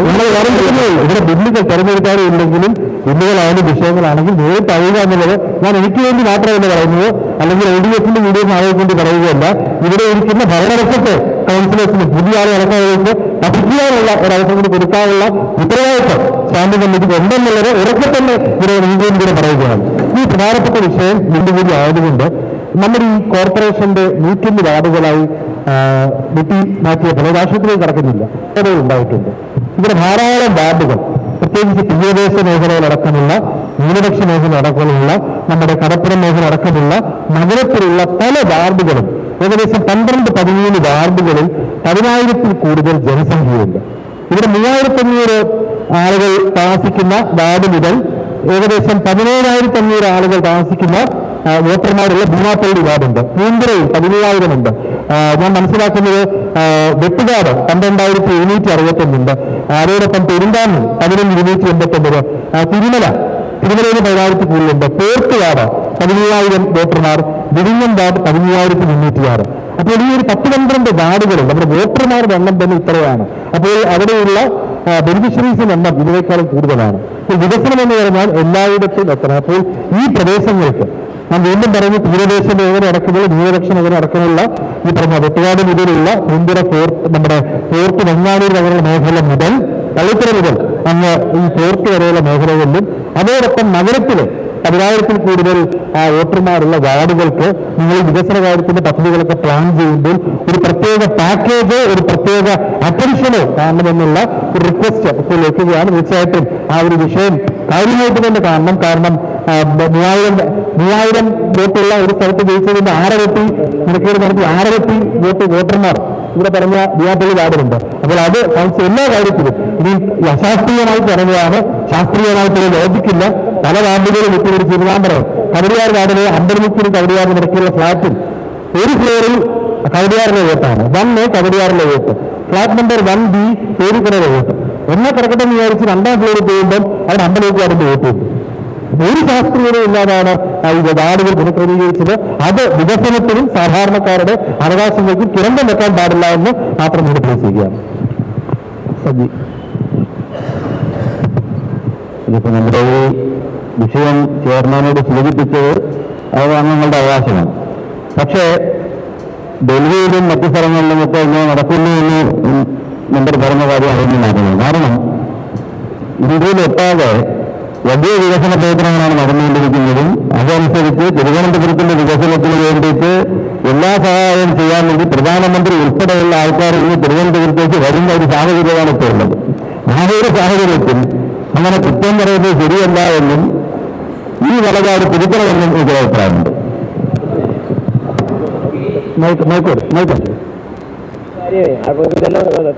S1: നമ്മൾ ഓർമ്മിക്കുന്നേ ഉള്ളൂ. ഇവിടെ ബില്ലുകൾ തെരഞ്ഞെടുക്കാനും ഇല്ലെങ്കിലും ബില്ലുകളായാലും വിഷയങ്ങളാണെങ്കിൽ നേരിട്ട് അറിയുക എന്നുള്ളത് ഞാൻ എനിക്ക് വേണ്ടി മാത്രമല്ല പറയുന്നത്, അല്ലെങ്കിൽ LDFന്റെ വീഡിയോ ആയതുകൊണ്ട് പറയുകയല്ല. ഇവിടെ ഇരിക്കുന്ന ഭരണപക്ഷത്തെ കൗൺസിലേഴ്സിന് പുതിയ ആളെ ഇറക്കാനായിട്ട് പഠിക്കാനുള്ള ഒരവസരം കൂടി കൊടുക്കാനുള്ള ഉത്തരവാദിത്വം സ്റ്റാൻഡിംഗ് കമ്മിറ്റിക്ക് ഉണ്ടെന്നുള്ളത് ഉറക്കെ തന്നെ ഇവിടെ ഇന്ത്യയും കൂടെ പറയുകയാണ്. ഈ പ്രധാനപ്പെട്ട വിഷയം ബില്ലുകൂടി ആയതുകൊണ്ട് നമ്മുടെ ഈ കോർപ്പറേഷന്റെ 101 വാർഡുകളായി വെട്ടി മാറ്റിയപ്പോൾ രാഷ്ട്രീയത്തിലേക്ക് കടക്കുന്നില്ല. ഉണ്ടായിട്ടുണ്ട്. ഇവിടെ ധാരാളം വാർഡുകൾ പ്രത്യേകിച്ച് തീരദേശ മേഖലയിലടക്കമുള്ള ന്യൂനപക്ഷ മേഖല അടക്കമുള്ള നമ്മുടെ കടപ്പുറം മേഖല അടക്കമുള്ള നഗരത്തിലുള്ള പല വാർഡുകളും ഏകദേശം 12-13 വാർഡുകളിൽ 10,000-ൽ കൂടുതൽ ജനസംഖ്യയുണ്ട്. ഇവിടെ 3,500 ആളുകൾ താമസിക്കുന്ന വാർഡ് മുതൽ ഏകദേശം 17,500 ആളുകൾ താമസിക്കുന്ന വോട്ടർമാരുള്ള ഭീമാപ്പള്ളി വാർഡുണ്ട്. പൂന്തുറയിൽ 17,000 ഉണ്ട്. ഞാൻ മനസ്സിലാക്കുന്നത് വെട്ടുകാട് 12,761 അതോടൊപ്പം പെരുന്താനം 11,289, തിരുമലയിൽ 10,000 കൂടുതലുണ്ട്. പോർട്ടുകാട് 17,000 വോട്ടർമാർ, വിഴിഞ്ഞം വാർഡ് 13,306. അപ്പോൾ ഈ ഒരു 10-12 വാർഡുകളിൽ നമ്മുടെ വോട്ടർമാരുടെ എണ്ണം തന്നെ ഇത്രയാണ്. അപ്പോൾ അവിടെയുള്ള ബെനിഫിഷ്യറീസിന്റെ എണ്ണം ഇതിനേക്കാളും കൂടുതലാണ്. അപ്പോൾ വികസനം എന്ന് പറഞ്ഞാൽ എല്ലായിടത്തും എത്തണം. അപ്പോൾ ഈ പ്രദേശങ്ങൾക്ക് ഞാൻ വീണ്ടും പറഞ്ഞു, തീരദേശ മേഖല അടക്കമുള്ള ന്യൂനപക്ഷ മേഖല അടക്കമുള്ള ഈ പറഞ്ഞ വെട്ടുകാട് മുതലുള്ള പൂന്തുറ നമ്മുടെ ഫോർട്ട് വെങ്ങാനൂർ വരെയുള്ള മേഖല മുതൽ പള്ളിത്തുറ മുതൽ അങ്ങ് ഈ ഫോർട്ട് വരെയുള്ള മേഖലകളിലും അതോടൊപ്പം നഗരത്തിലെ 10,000-ൽ കൂടുതൽ വോട്ടർമാരുള്ള വാർഡുകൾക്ക് നിങ്ങൾ വികസന കാര്യത്തിന്റെ പദ്ധതികളൊക്കെ പ്ലാൻ ചെയ്യുമ്പോൾ ഒരു പ്രത്യേക പാക്കേജ്, ഒരു പ്രത്യേക അറ്റൻഷനോ കാണണമെന്നുള്ള ഒരു റിക്വസ്റ്റ് ഇപ്പോൾ വെക്കുകയാണ്. തീർച്ചയായിട്ടും ആ ഒരു വിഷയം കാര്യമായിട്ട് തന്നെ കാണണം. കാരണം 3,000 വോട്ടുള്ള ഒരു സ്ഥലത്ത് ജയിച്ചതിന്റെ 6 നിരക്കേട് നടത്തി 6 വോട്ടർമാർ ഇവിടെ പറഞ്ഞ ബിയാപ്പള്ളി വാർഡിലുണ്ട്. അപ്പോൾ അത് കൗൺസിൽ എല്ലാ കാര്യത്തിലും ഇനി അശാസ്ത്രീയമായിട്ട് പറഞ്ഞതാണ്. ശാസ്ത്രീയമായിട്ടൊരു ലോജിക്കില്ല. പല വാർഡുകളും വിട്ടുപിടിച്ച് ഞാൻ പറയാം. കവടിയാർ വാർഡിലെ 50 കവടിയാർ നിരക്കുള്ള ഫ്ലാറ്റിൽ ഒരു ഫ്ലോറിൽ കവടിയാറിലെ വോട്ടാണ്. 1A കവടിയാറിലെ വോട്ട്, ഫ്ലാറ്റ് നമ്പർ 1B പേരുക്കരയുടെ വോട്ട്. എന്നെ കിടക്കട്ടെ വിചാരിച്ച് 2ാം ഫ്ലോറിൽ പോകുമ്പോൾ അവിടെ 50 വാർഡിന്റെ വോട്ട് കിട്ടും. ഒരു ശാസ്ത്രീയതയും ഇല്ലാതാണ് ഈ വാർഡുകൾ പുനഃക്രമീകരിച്ചത്. അത് വികസനത്തിനും സാധാരണക്കാരുടെ അവകാശങ്ങൾക്കും തുരങ്കം വെക്കാൻ പാടില്ല എന്ന് മാത്രം പ്ലേസ് ചെയ്യുകയാണ്. സജി, ഇതിപ്പോ നമ്മുടെ ഈ വിഷയം ചെയർമാനോട് സൂചിപ്പിച്ചത് അത് അംഗങ്ങളുടെ അവകാശമാണ്. പക്ഷേ ഡൽഹിയിലും മറ്റു സ്ഥലങ്ങളിലുമൊക്കെ ഇങ്ങനെ നടക്കുന്നു എന്ന് മെമ്പർ പറഞ്ഞ കാര്യം അറിഞ്ഞു മാറ്റണം. കാരണം ഇന്ത്യയിലൊട്ടാകെ വലിയ വികസന പ്രവർത്തനങ്ങളാണ് നടന്നുകൊണ്ടിരിക്കുന്നതും അതനുസരിച്ച് തിരുവനന്തപുരത്തിന്റെ വികസനത്തിന് വേണ്ടിയിട്ട് എല്ലാ സഹായവും ചെയ്യാൻ വേണ്ടി പ്രധാനമന്ത്രി ഉൾപ്പെടെയുള്ള ആൾക്കാർ ഇന്ന് തിരുവനന്തപുരത്തേക്ക് വരുന്ന ഒരു സാഹചര്യമാണ് ഇപ്പോൾ ഉള്ളത്. ആ ഒരു സാഹചര്യത്തിൽ അങ്ങനെ കുറ്റം പറയുന്നത് ശരിയല്ല എന്നും ഈ നിലപാട് തിരുത്തണമെന്നും എനിക്ക് അഭിപ്രായമുണ്ട്.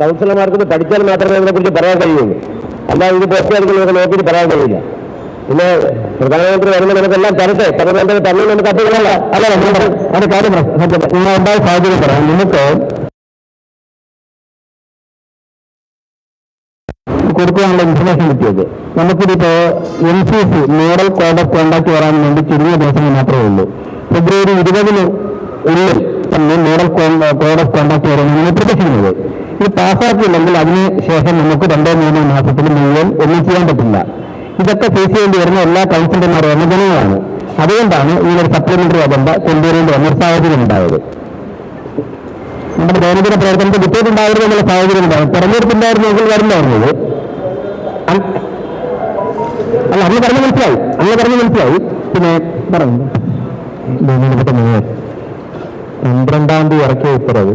S3: കൗൺസിലർമാർക്ക് പഠിച്ചാൽ മാത്രമേ ഇതിനെക്കുറിച്ച് പറയാൻ കഴിയുള്ളൂ. അല്ലാതെ ഇത് പൊട്ടിയെടുക്കുന്നതൊക്കെ നോക്കിയിട്ട് പറയാൻ കഴിയില്ല. പിന്നെ പ്രധാനമന്ത്രി വരുമ്പോൾ നമുക്കെല്ലാം തരട്ടെ, പ്രധാനമന്ത്രി തന്നെ നമുക്ക് അപ്പോഴല്ല അല്ല അതിന്റെ കാര്യം ഉണ്ടായ സാഹചര്യം പറയാം. നമുക്ക്
S1: കൊടുക്കാനുള്ള ഇൻഫർമേഷൻ കിട്ടിയത് നമുക്കിതിപ്പോ NCC model code of contact വരാൻ വേണ്ടി ചുരുങ്ങിയ ദിവസങ്ങൾ മാത്രമേ ഉള്ളൂ. ഫെബ്രുവരി 20 ഉള്ളിൽ മോഡൽ കോഡ് ഓഫ് കോണ്ടാക്ട് വരെ നമ്മൾ പ്രതീക്ഷിക്കുന്നത്. ഇത് പാസ്സാക്കിയില്ലെങ്കിൽ അതിന് ശേഷം നമുക്ക് 2-3 മാസത്തിൽ മുഴുവൻ ഒന്നും ചെയ്യാൻ പറ്റില്ല. ഇതൊക്കെ ഫേസ് ചെയ്യേണ്ടി വരുന്ന എല്ലാ കൗൺസിലർമാരും എന്ന ജനങ്ങളാണ്. അതുകൊണ്ടാണ് ഇങ്ങനൊരു സപ്ലിമെന്ററി അജണ്ട കൊണ്ടുവരേണ്ടി വന്ന ഒരു സാഹചര്യം ഉണ്ടായത്. നമ്മുടെ ദൈനംദിന പ്രവർത്തനത്തിൽ വിട്ടേറ്റുണ്ടായിരുന്നു എന്നുള്ള സാഹചര്യം ഉണ്ടാകും. തെരഞ്ഞെടുപ്പുണ്ടായിരുന്നെങ്കിൽ വരില്ലായിരുന്നത്. അല്ല, അന്ന് പറഞ്ഞു മനസ്സിലായി. പിന്നെ പറയുന്നു, ബഹുമാനപ്പെട്ട മേയർ 12-ാം തീയതി ഇറക്കിയ ഉത്തരവ്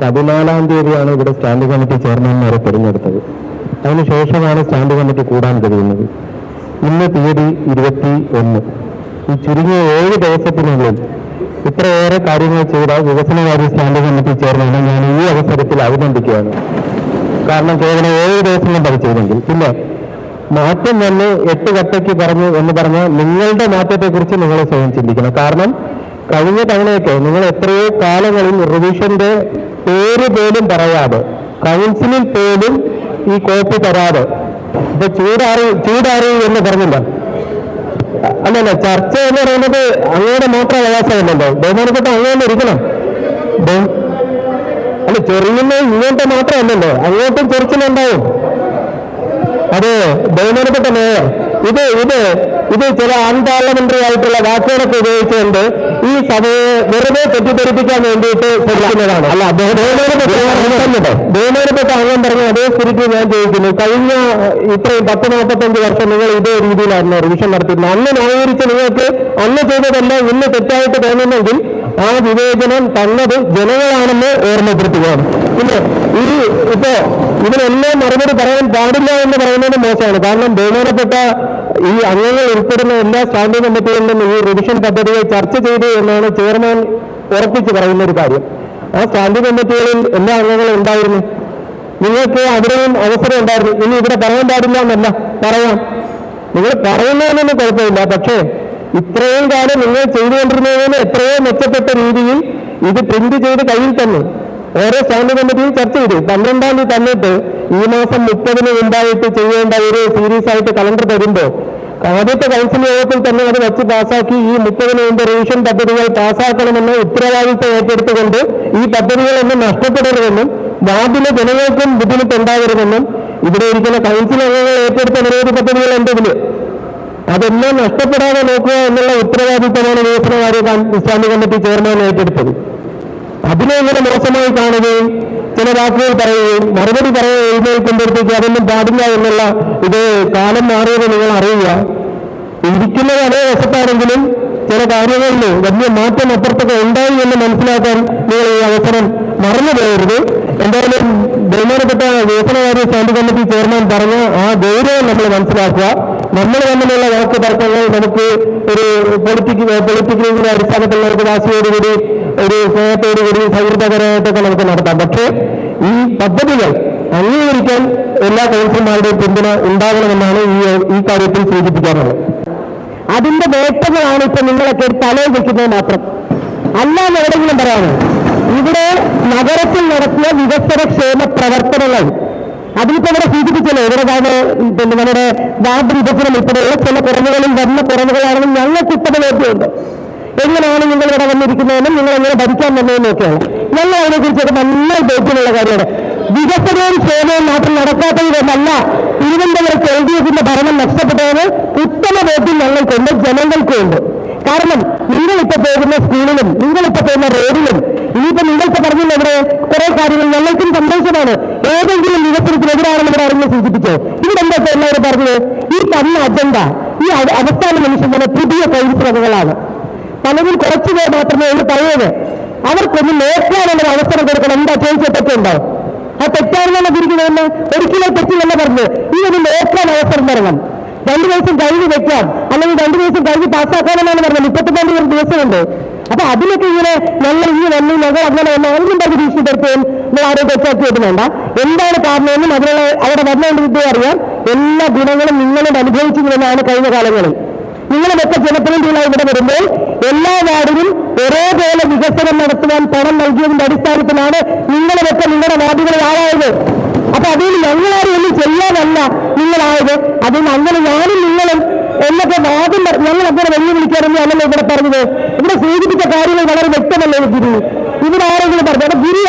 S1: 14-ാം തീയതിയാണ് ഇവിടെ സ്റ്റാൻഡിംഗ് കമ്മിറ്റി ചെയർമാൻമാരെ തിരഞ്ഞെടുത്തത്. അതിനുശേഷമാണ് സ്റ്റാൻഡിംഗ് കമ്മിറ്റി കൂടാൻ കഴിയുന്നത്. ഇന്ന് തീയതി 21. ഈ ചുരുങ്ങിയ 7 ദിവസത്തിനുള്ളിൽ ഇത്രയേറെ കാര്യങ്ങൾ ചെയ്ത വികസനകാര്യ സ്റ്റാൻഡിംഗ് കമ്മിറ്റി ചെയർമാനെ ഞാൻ ഈ അവസരത്തിൽ അഭിനന്ദിക്കുകയാണ്. കാരണം കേവലം 7 ദിവസം കൊണ്ട് അത് ചെയ്തെങ്കിൽ, പിന്നെ മാറ്റം വന്ന് 8 കട്ടയ്ക്ക് പറഞ്ഞു എന്ന് പറഞ്ഞാൽ നിങ്ങളുടെ മാറ്റത്തെക്കുറിച്ച് നിങ്ങൾ സ്വയം ചിന്തിക്കണം. കാരണം കഴിഞ്ഞ തവണയൊക്കെ നിങ്ങൾ എത്രയോ കാലങ്ങളിൽ റിവിഷന്റെ പേര് പോലും പറയാതെ, കൗൺസിലിൽ പോലും ഈ കോപ്പി തരാതെ, ഇപ്പൊ ചൂടാറി എന്ന് പറഞ്ഞില്ല. അല്ലല്ല, ചർച്ച എന്ന് പറയുന്നത് അങ്ങയുടെ മാത്രം അവകാശമല്ലല്ലോ. ബഹുമാനപ്പെട്ട അങ്ങനെ ഇരിക്കണം. അല്ല, ചെറിയുന്ന ഇങ്ങോട്ട് മാത്രമല്ലല്ലോ, അങ്ങോട്ടും ചെറിച്ചിലുണ്ടാവും. അത് ബഹുമാനപ്പെട്ട മേയർ, ഇത് ചില പാർലമെന്ററി ആയിട്ടുള്ള വാക്കുകളൊക്കെ ഉപയോഗിച്ചുകൊണ്ട് ഈ സഭയെ വെറുതെ തെറ്റിദ്ധരിപ്പിക്കാൻ വേണ്ടിയിട്ട് ശ്രമിക്കുന്നതാണ്. അല്ല, ബഹുമാനപ്പെട്ട അംഗം പറഞ്ഞ അതേ സ്ഥിതിക്ക് ഞാൻ ചോദിക്കുന്നു, കഴിഞ്ഞ ഇത്രയും 10-45 വർഷം നിങ്ങൾ ഇതേ രീതിയിലായിരുന്നു റിവിഷൻ നടത്തിയിരുന്നത്. അന്ന് ന്യായീകരിച്ച് നിങ്ങൾക്ക് അന്ന് ചെയ്തതല്ല ഇന്ന് തെറ്റായിട്ട് തോന്നുന്നെങ്കിൽ ആ വിവേചനം തന്നത് ജനങ്ങളാണെന്ന് ഓർമ്മപ്പെടുത്തുകയാണ്. പിന്നെ ഇതിനെല്ലാം മറുപടി പറയാൻ പാടില്ല എന്ന് പറയുന്നത് മോശമാണ്. കാരണം ബഹുമാനപ്പെട്ട ഈ അംഗങ്ങൾ ഉൾപ്പെടുന്ന എല്ലാ സ്റ്റാൻഡിംഗ് കമ്മിറ്റികളിലും ഈ റിവിഷൻ പദ്ധതിയെ ചർച്ച ചെയ്തു എന്നാണ് ചെയർമാൻ ഉറപ്പിച്ച് പറയുന്ന ഒരു കാര്യം. ആ സ്റ്റാൻഡിംഗ് കമ്മിറ്റികളിൽ എല്ലാ അംഗങ്ങളും ഉണ്ടായിരുന്നു. നിങ്ങൾക്ക് അവിടെയും അവസരം ഉണ്ടായിരുന്നു. ഇനി ഇവിടെ പറയാൻ പാടില്ല എന്നല്ല, പറയാം. നിങ്ങൾ പറയുന്നതിനൊന്നും കുഴപ്പമില്ല. പക്ഷേ ഇത്രയും കാലം നിങ്ങൾ ചെയ്തുകൊണ്ടിരുന്നതിന് എത്രയോ മെച്ചപ്പെട്ട രീതിയിൽ ഇത് പ്രിന്റ് ചെയ്ത് കയ്യിൽ തന്നെ ഓരോ സ്റ്റാൻഡിംഗ് കമ്മിറ്റിയും ചർച്ച ചെയ്തു. 12-ാം തീയതി തന്നിട്ട് ഈ മാസം 30-ന് മുമ്പായിട്ട് ചെയ്യേണ്ട ഒരു സീരീസ് ആയിട്ട് കലണ്ടർ തരുമ്പോൾ ആദ്യത്തെ കൗൺസിൽ യോഗത്തിൽ തന്നെ അത് വെച്ച് പാസ്സാക്കി ഈ 30-ന് മുമ്പ് റിവിഷൻ പദ്ധതികൾ പാസ്സാക്കണമെന്ന് ഉത്തരവാദിത്വം ഏറ്റെടുത്തുകൊണ്ട് ഈ പദ്ധതികളൊന്നും നഷ്ടപ്പെടരുതെന്നും വാർഡിലെ ജനങ്ങൾക്കും ബുദ്ധിമുട്ടുണ്ടാകരുതെന്നും ഇവിടെ ഇരിക്കുന്ന കൗൺസിൽ അംഗങ്ങൾ ഏറ്റെടുത്ത നിരവധി പദ്ധതികൾ ഉണ്ടെങ്കിൽ അതെല്ലാം നഷ്ടപ്പെടാതെ നോക്കുക എന്നുള്ള ഉത്തരവാദിത്വമാണ് വികസനകാര്യ സ്റ്റാൻഡിംഗ് കമ്മിറ്റി ചെയർമാൻ ഏറ്റെടുത്തത്. അതിനെ ഇങ്ങനെ മോശമായി കാണുകയും ചില വാക്കുകൾ പറയുകയും മറുപടി എഴുന്നേൽക്കുമ്പോഴത്തേക്ക് അതൊന്നും പാടില്ല എന്നുള്ള ഇത് കാലം മാറിയത് നിങ്ങൾ അറിയുക. ഇരിക്കുന്നത് അതേ വശത്താണെങ്കിലും ചില കാര്യങ്ങളിൽ വലിയ മാറ്റം അപ്പുറത്തൊക്കെ ഉണ്ടായി എന്ന് മനസ്സിലാക്കാൻ നിങ്ങൾ ഈ അവസരം മറന്നു പോകരുത്. എന്തായാലും ബഹുമാനപ്പെട്ട വികസനകാര്യ സ്റ്റാൻഡിംഗ് കമ്മിറ്റി ചെയർമാൻ പറഞ്ഞ ആ ഗൗരവം നമ്മൾ മനസ്സിലാക്കുക. നമ്മൾ തമ്മിലുള്ള വാക്ക് തർക്കങ്ങൾ നമുക്ക് ഒരു പൊളിറ്റിക്കലിന്റെ അടിസ്ഥാനത്തിൽ നമുക്ക് വാശിയോടുകൂടി ഒരു സ്നേഹത്തോടുകൂടി സൗഹൃദപരമായിട്ടൊക്കെ നമുക്ക് നടത്താം. പക്ഷേ ഈ പദ്ധതികൾ അംഗീകരിക്കാൻ എല്ലാ കൗൺസിലർമാരുടെയും പിന്തുണ ഉണ്ടാകണമെന്നാണ് ഈ കാര്യത്തിൽ സൂചിപ്പിക്കാറുള്ളത്. അതിന്റെ നേട്ടങ്ങളാണ് ഇപ്പൊ നിങ്ങളൊക്കെ തലയിൽ വെക്കുന്നത് മാത്രം. അല്ലാതെ എവിടെയെങ്കിലും പറയാമോ? ഇവിടെ നഗരത്തിൽ നടത്തിയ വികസനക്ഷേമ പ്രവർത്തനങ്ങൾ അതിലിപ്പോ ഇവിടെ സൂചിപ്പിച്ചല്ലോ. ഇവിടെ നമ്മുടെ വാർഡ് വിഭജനം ഉൾപ്പെടെയുള്ള ചില കുറവുകളും വരുന്ന കുറവുകളാണെന്നും ഞങ്ങൾക്ക് ഉത്തമ ബോധ്യമുണ്ട്. എങ്ങനെയാണ് നിങ്ങൾ ഇവിടെ വന്നിരിക്കുന്നതെന്നും നിങ്ങൾ എങ്ങനെ ഭരിക്കാൻ വന്നതെന്നും ഒക്കെയാണ്. ഞങ്ങൾ അതിനെക്കുറിച്ചൊക്കെ നന്നായി ബോധ്യമുള്ള കാര്യമാണ്. വികസനവും ക്ഷേമവും മാത്രം നടക്കാത്തത് കൊണ്ടല്ല തിരുവനന്തപുരത്ത് LDFന്റെ ഭരണം നഷ്ടപ്പെട്ടതിന് ഉത്തമ ബോധ്യം ഞങ്ങൾക്കുണ്ട്, ജനങ്ങൾക്കുമുണ്ട്. കാരണം നിങ്ങളിപ്പോ പോകുന്ന സ്കൂളിലും നിങ്ങളിപ്പോ പോകുന്ന റോഡിലും ഇനിയിപ്പോ നിങ്ങൾക്ക് പറഞ്ഞില്ല ഇവിടെ കുറെ കാര്യങ്ങൾ ഞങ്ങൾക്കും സന്തോഷമാണ്. ഏതെങ്കിലും വികസനത്തിനെതിരാണെന്ന് ഇവിടെ ആരെങ്കിലും സൂചിപ്പിച്ചോ? ഇവിടെ എന്താ എല്ലാവരും പറഞ്ഞത്? ഈ തന്ന അജണ്ട ഈ അവസാന നിമിഷം തന്നെ പുതിയ കൗൺസിലറുകളാണ്. പലരും കുറച്ചുപേർ മാത്രമേ ഉള്ളൂ പറയുന്നത്. അവർക്കൊന്ന് നോക്കാനുള്ള അവസരം കൊടുക്കണം. എന്താ ചോദിച്ച തെറ്റുണ്ടാവും? ആ തെറ്റാണെന്നാണ് തിരിക്കുന്നതെന്ന് ഒരിക്കലും തെറ്റില്ലെന്ന് പറഞ്ഞ് ഈ ഒരു നോക്കാൻ അവസരം തരണം. 2 ദിവസം കഴിഞ്ഞ് വെക്കാം, അല്ലെങ്കിൽ 2 ദിവസം കഴിഞ്ഞ് പാസ്സാക്കാമെന്നാണ് പറഞ്ഞത്. 32 ദിവസമുണ്ട്. അപ്പൊ അതിനൊക്കെ ഇങ്ങനെ ഞങ്ങൾ ഈ വന്നു ഞങ്ങൾ അങ്ങനെ വന്നു ആരെങ്കിലും പറഞ്ഞ് ഭീഷണിപ്പെടുത്തുകയും നിങ്ങൾ ആരും തെറ്റാക്കിയിട്ട് വേണ്ട. എന്താണ് കാരണമെന്നും അതിനുള്ള അവിടെ വന്നുകൊണ്ട് അറിയാം. എല്ലാ ഗുണങ്ങളും നിങ്ങളും അനുഭവിച്ചിരുന്നതാണ് കഴിഞ്ഞ കാലങ്ങളിൽ. നിങ്ങളുമൊക്കെ ജനപ്രതിനിധികളായി ഇവിടെ വരുമ്പോൾ എല്ലാ വാർഡിലും ഒരേപോലെ വികസനം നടത്തുവാൻ പണം നൽകിയതിന്റെ അടിസ്ഥാനത്തിലാണ് നിങ്ങളുമൊക്കെ നിങ്ങളുടെ വാർഡുകളിൽ ആളായത്. അപ്പൊ അതിൽ ഞങ്ങളാരും ഒന്നും ചെയ്യാനല്ല നിങ്ങളായത്. അതിന് അങ്ങനെ ഞാനും നിങ്ങളും എന്നൊക്കെ വാദം ഞങ്ങൾ അങ്ങനെ വെല്ലുവിളിക്കാറൊന്നും അല്ലല്ലോ ഇവിടെ പറഞ്ഞത്. ഇവിടെ സൂചിപ്പിച്ച കാര്യങ്ങൾ വളരെ വ്യക്തമല്ലേ? ഇവിടെ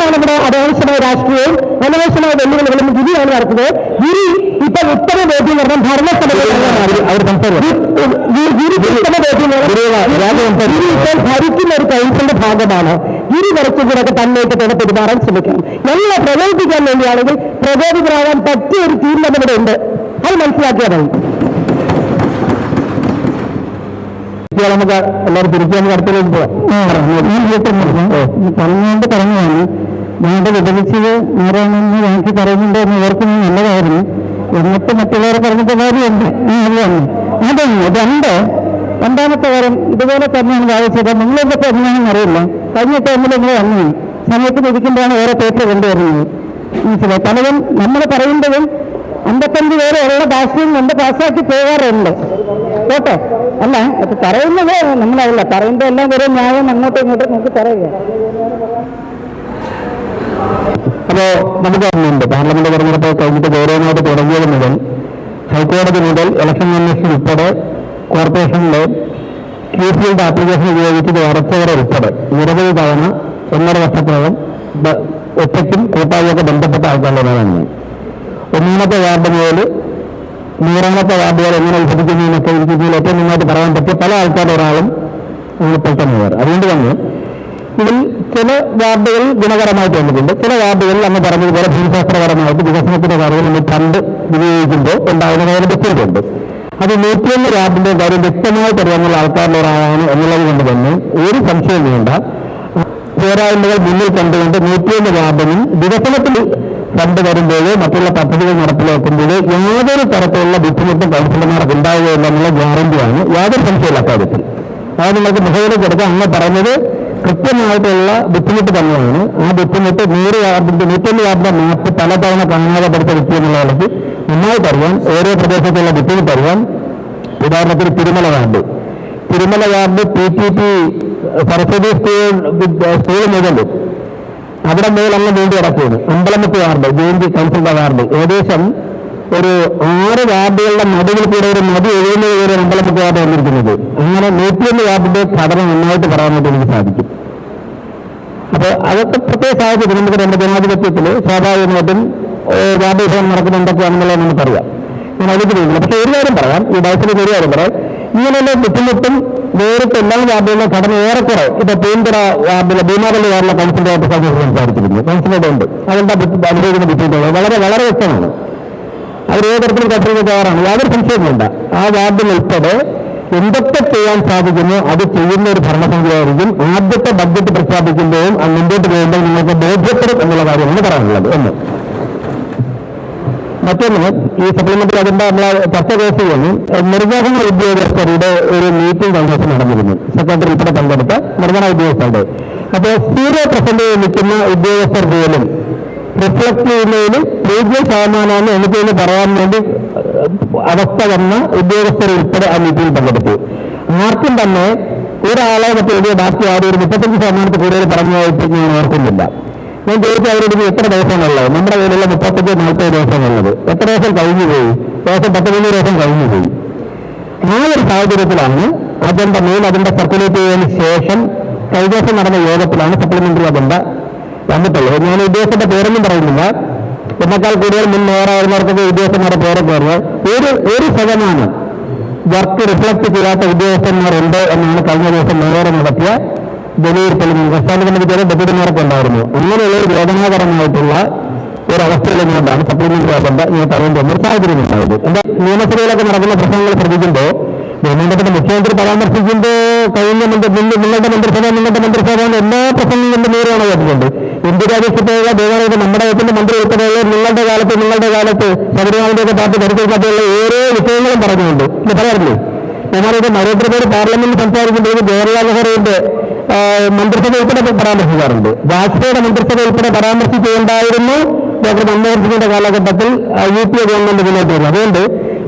S1: രാഷ്ട്രീയവും അനാവശ്യമായ വെല്ലുവിളികളും ഗിരിയാണ് നടത്തുന്നത്. ഗിരി ഇപ്പൊ ഉത്തമ വേദി എന്ന് പറഞ്ഞാൽ ഭരണസഭയിൽ അവർ ഗിരി ഉത്തമ വേദി ഗിരി ഇപ്പോൾ ഭരിക്കുന്ന ഒരു കൗൺസിലിന്റെ ഭാഗമാണ്. ഗിരി കുറച്ചുകൂടൊക്കെ തന്നേക്ക് തന്നെ പെരുമാറാൻ ശ്രമിക്കണം. ഞങ്ങളെ പ്രചോദിപ്പിക്കാൻ വേണ്ടിയാണെങ്കിൽ പ്രചോദിതരാകാൻ പറ്റിയ ഒരു ടീം നമ്മുടെ ഉണ്ട്. അത് മനസ്സിലാക്കിയാൽ മതി. നമുക്ക് എല്ലാവരും തിരിച്ചു അടുത്തേക്ക് പോകാം. പറഞ്ഞുകൊണ്ട് പറഞ്ഞതാണ് ഞങ്ങളുടെ വിഭജിച്ചത് നേരെയാണെന്ന് ഞങ്ങൾക്ക് പറയുന്നുണ്ട് എന്ന് ഓർക്കുന്നത് നല്ലതായിരുന്നു. എന്നിട്ട് മറ്റുള്ളവരെ പറഞ്ഞിട്ട് കാര്യമുണ്ട്. അതൊന്ന് രണ്ടാമത്തെ കാര്യം ഇതുപോലെ തന്നെയാണ് വായിച്ചത്. നിങ്ങളെന്തൊക്കെ എങ്ങനെയാണെന്ന് അറിയില്ല. കഴിഞ്ഞ ടൈമിൽ നിങ്ങൾ വന്നു സമയത്ത് ഇരിക്കുമ്പോഴാണ് ഓരോ പേപ്പർ കൊണ്ടുവരുന്നത്. മനസ്സിലായി. പലതും നമ്മൾ പറയുമ്പോഴും 55 പേരെ ഉള്ള ഭാഷയും കൊണ്ട് പാസ്സാക്കി പോകാറുണ്ട്. കേട്ടോ അല്ല അത് പറയുന്നത് നമ്മളല്ല പറയുമ്പോൾ എല്ലാം ഒരു ന്യായം അങ്ങോട്ടും ഇങ്ങോട്ടും നമുക്ക് പറയുക. അപ്പോ നമുക്ക് അറിയുന്നുണ്ട് പാർലമെന്റ് തെരഞ്ഞെടുപ്പ് കഴിഞ്ഞിട്ട് ഗൗരവമായിട്ട് തുടങ്ങിയത് മുതൽ ഹൈക്കോടതി മുതൽ ഇലക്ഷൻ കമ്മീഷൻ ഉൾപ്പെടെ കോർപ്പറേഷനിലെ ക്യൂഫീൽഡ് ആപ്ലിക്കേഷൻ ഉപയോഗിച്ച് അടച്ചവരെ ഉൾപ്പെടെ നിരവധി തവണ 1.5 വർഷത്തോളം ഒറ്റയ്ക്കും കൂട്ടാളിയൊക്കെ ബന്ധപ്പെട്ട ആൾക്കാരുള്ളതാണ്. 1ാമത്തെ വാർഡ് മുതൽ 100ാമത്തെ വാർഡുകൾ എങ്ങനെ വിഭജിക്കുന്നു എന്നൊക്കെ ഇതിൽ ഏറ്റവും നന്നായിട്ട് പറയാൻ പറ്റിയ പല ആൾക്കാരുടെ ഒരാളും ഉൾപ്പെട്ട മേയർ. അതുകൊണ്ട് തന്നെ ഇതിൽ ചില വാർഡുകൾ ഗുണകരമായിട്ട് വന്നിട്ടുണ്ട്. ചില വാർഡുകളിൽ അന്ന് പറഞ്ഞതുപോലെ ഭൂമിശാസ്ത്രപരമായിട്ട് വികസനത്തിന്റെ കാര്യങ്ങൾ നമ്മൾ ഫണ്ട് വിനിയോഗിക്കുമ്പോൾ ഉണ്ടാകുന്ന ബുദ്ധിമുട്ടുണ്ട്. അത് 101 വാർഡിന്റെ കാര്യം വ്യക്തമായിട്ട് അറിയാനുള്ള ആൾക്കാരുടെ ഒരാളാണ് എന്നുള്ളത് കൊണ്ട് തന്നെ ഒരു സംശയം വേണ്ട. പോരായ്മകൾ മുന്നിൽ കണ്ടുകൊണ്ട് 101 വാർഡിനും വികസനത്തിൽ ഫണ്ട് വരുമ്പോഴോ മറ്റുള്ള പദ്ധതികൾ നടപ്പിലാക്കുമ്പോഴോ യാതൊരു തരത്തിലുള്ള ബുദ്ധിമുട്ടും കൗൺസിലർമാർക്ക് ഉണ്ടാവുകയില്ല എന്നുള്ള ഗ്യാരണ്ടിയാണ്. യാതൊരു സംശയമില്ല കാര്യത്തിൽ. അത് നിങ്ങൾക്ക് മുഖവിലേക്ക് എടുക്കാൻ അങ്ങ് പറഞ്ഞത് കൃത്യമായിട്ടുള്ള ബുദ്ധിമുട്ട് തന്നെയാണ്. ആ ബുദ്ധിമുട്ട് 100 വാർഡിന്റെ 101 വാർഡിന്റെ മാപ്പ് പലതവണ കാണാതെ പഠിച്ച വ്യക്തി എന്നുള്ള നിലയ്ക്ക് നന്നായിട്ടറിയാൻ ഓരോ പ്രദേശത്തുള്ള ബുദ്ധിമുട്ടറിയാൻ. ഉദാഹരണത്തിന് Thirumala ward PPP Saraswathi school മുതൽ അവിടെ മുതലങ്ങ് നീണ്ടു കിടക്കുകയാണ്. അമ്പലമുക്ക് വാർഡ് ജയന്തി കൗൺസിലിന്റെ വാർഡ് ഏകദേശം ഒരു 6 വാർഡുകളുടെ നടുവിൽ കൂടെ ഒരു നദി ഒഴുകുന്ന ഒരു അമ്പലമുക്ക് വാർഡ് വന്നിരിക്കുന്നത്. അങ്ങനെ 101 വാർഡിന്റെ ഘടന നന്നായിട്ട് പറയാനായിട്ട് എനിക്ക് സാധിക്കും. അപ്പോൾ അതൊക്കെ പ്രത്യേക സാഹചര്യം നമുക്ക് നമ്മുടെ ജനാധിപത്യത്തിൽ സ്വാഭാവികമായിട്ടും വാർഡ് വിഷയം നടക്കുന്ന എന്തൊക്കെയാണെന്നുള്ളത് നമുക്കറിയാം. ഞാൻ അതിലേക്ക് പോകുന്നില്ല. പക്ഷേ ഒരു കാര്യം പറയാം, ഈ ഡയസിന് ഒരു കാര്യം പറയാം. ഇങ്ങനെയുള്ള ബുദ്ധിമുട്ടും നേരിട്ട് എല്ലാ വാർഡുകളുടെ ഘടന ഏറെക്കുറെ ഇപ്പൊ പൂന്തറ വാർഡിലെ ഭീമാപള്ളി വാർഡിലെ കൗൺസിലറായിട്ട് സംസാരിച്ചിരുന്നു. കൗൺസിലറുടെ ഉണ്ട്. അതിന്റെ അനുഭവിക്കുന്ന ബുദ്ധിമുട്ടുകൾ വളരെ വളരെ വ്യക്തമാണ്. അവർ ഏത് തരത്തിലും കൗൺസിലിന് തയ്യാറാണ്. യാതൊരു സംശയവുമില്ല. ആ വാർഡിൽ ഉൾപ്പെടെ എന്തൊക്കെ ചെയ്യാൻ സാധിക്കുമോ അത് ചെയ്യുന്ന ഒരു ഭരണസമിതിയായിരിക്കും. ആദ്യത്തെ ബഡ്ജറ്റ് പ്രഖ്യാപിക്കുമ്പോഴും മുമ്പോട്ട് പോകുമ്പോൾ നിങ്ങൾക്ക് ബോധ്യപ്പെടും എന്നുള്ള കാര്യമാണ് പറയാനുള്ളത്. ഒന്ന് മറ്റൊന്ന് ഈ സപ്ലിമെന്ററി അതിന്റെ നമ്മളെ ചർച്ച കേസ് ചെയ്യുന്നു. നിർവഹണ ഉദ്യോഗസ്ഥരുടെ ഒരു മീറ്റിംഗ് കഴിഞ്ഞ ദിവസം നടന്നിരുന്നു. സെക്രട്ടറി ഉൾപ്പെടെ പങ്കെടുത്ത നിർവഹണ ഉദ്യോഗസ്ഥരുടെ. അപ്പോൾ 0% നിൽക്കുന്ന ഉദ്യോഗസ്ഥർ പോലും റിഫ്ലക്ട് ചെയ്യുന്നതിന് 0% എനിക്കൊന്ന് പറയാൻ വേണ്ടി അവസ്ഥ വന്ന ഉദ്യോഗസ്ഥർ ഉൾപ്പെടെ ആ മീറ്റിംഗിൽ പങ്കെടുത്തു. ആർക്കും തന്നെ ഒരാളെ മറ്റേ ബാക്കി ആരും ഒരു 35% കൂടുതൽ പറഞ്ഞതായിട്ട് ഞാൻ ഓർക്കുന്നില്ല. ഞാൻ ചോദിച്ചാൽ അവരോട് എത്ര ദിവസമുള്ളത്? നമ്മുടെ കയ്യിലുള്ള 35-40 ദിവസമുള്ളത് എത്ര ദിവസം കഴിഞ്ഞു പോയി? ദിവസം 13 ദിവസം കഴിഞ്ഞു പോയി. ആ ഒരു സാഹചര്യത്തിലാണ് അജണ്ട അതിന്റെ സർക്കുലേറ്റ് ചെയ്തതിന് ശേഷം കഴിഞ്ഞ ദിവസം നടന്ന യോഗത്തിലാണ് സപ്ലിമെന്ററി അജണ്ട വന്നിട്ടുള്ളത്. ഞാൻ ഉദ്യോഗസ്ഥന്റെ പേരൊന്നും പറയുന്നില്ല. എന്നെക്കാൾ കൂടുതൽ മുൻ മേയറായിരുന്നവർക്കൊക്കെ ഉദ്യോഗസ്ഥന്മാരുടെ പേരൊക്കെ പറഞ്ഞാൽ 1% വർക്ക് റിഫ്ലക്ട് ചെയ്യാത്ത ഉദ്യോഗസ്ഥന്മാരുണ്ട് എന്നാണ് കഴിഞ്ഞ ദിവസം മേയർ നടത്തിയ വിലയിരുത്തലും സംസ്ഥാനത്തിന്റെ വിദ്യാലയ ഡെപ്യൂട്ടിമാരൊക്കെ ഉണ്ടായിരുന്നു. അങ്ങനെയുള്ള ഒരു വേദനാകരമായിട്ടുള്ള ഒരവസ്ഥയിൽ നിന്നുകൊണ്ടാണ് സപ്ലിമെന്ററി അജണ്ട ഞാൻ പറയുമ്പോൾ ഒരു സാഹചര്യം ഉണ്ടായത്. എന്താ നിയമസഭയിലൊക്കെ നടക്കുന്ന പ്രശ്നങ്ങൾ ശ്രദ്ധിക്കുമ്പോൾ ബഹുമാനപ്പെട്ട മുഖ്യമന്ത്രി പരാമർശിക്കുമ്പോൾ കഴിഞ്ഞ നിങ്ങളുടെ മന്ത്രിസഭ എല്ലാ പ്രശ്നങ്ങളുടെ നേരെയാണ് കേട്ടിട്ടുണ്ട്. ഇന്ത്യ രാജ്യത്തുള്ള ബഹുമാനപ്പെട്ട നമ്മുടെ വകുപ്പിന്റെ മന്ത്രി ഉൾപ്പെടെയുള്ള നിങ്ങളുടെ കാലത്ത് ശബരിമലയുടെ പാർട്ടി ഭരിക്കപ്പെട്ടുള്ള ഓരോ വിഷയങ്ങളും പറഞ്ഞുകൊണ്ട് ഇത് പറയാറില്ലേ? ബഹുമാനപ്പെട്ട നരേന്ദ്രമോദി പാർലമെന്റിൽ സംസാരിക്കുമ്പോൾ ജവഹർലാൽ നെഹ്റുവിന്റെ മന്ത്രിസഭ ഉൾപ്പെടെ പരാമർശിക്കാറുണ്ട്. വാജ്പേയിയുടെ മന്ത്രിസഭ ഉൾപ്പെടെ പരാമർശിക്കുകയുണ്ടായിരുന്നു ഡോക്ടർ മൻമോഹൻ സിംഗിന്റെ കാലഘട്ടത്തിൽ UPA ഗവൺമെന്റ് മുന്നോട്ട് വരുന്നത്. അതുകൊണ്ട്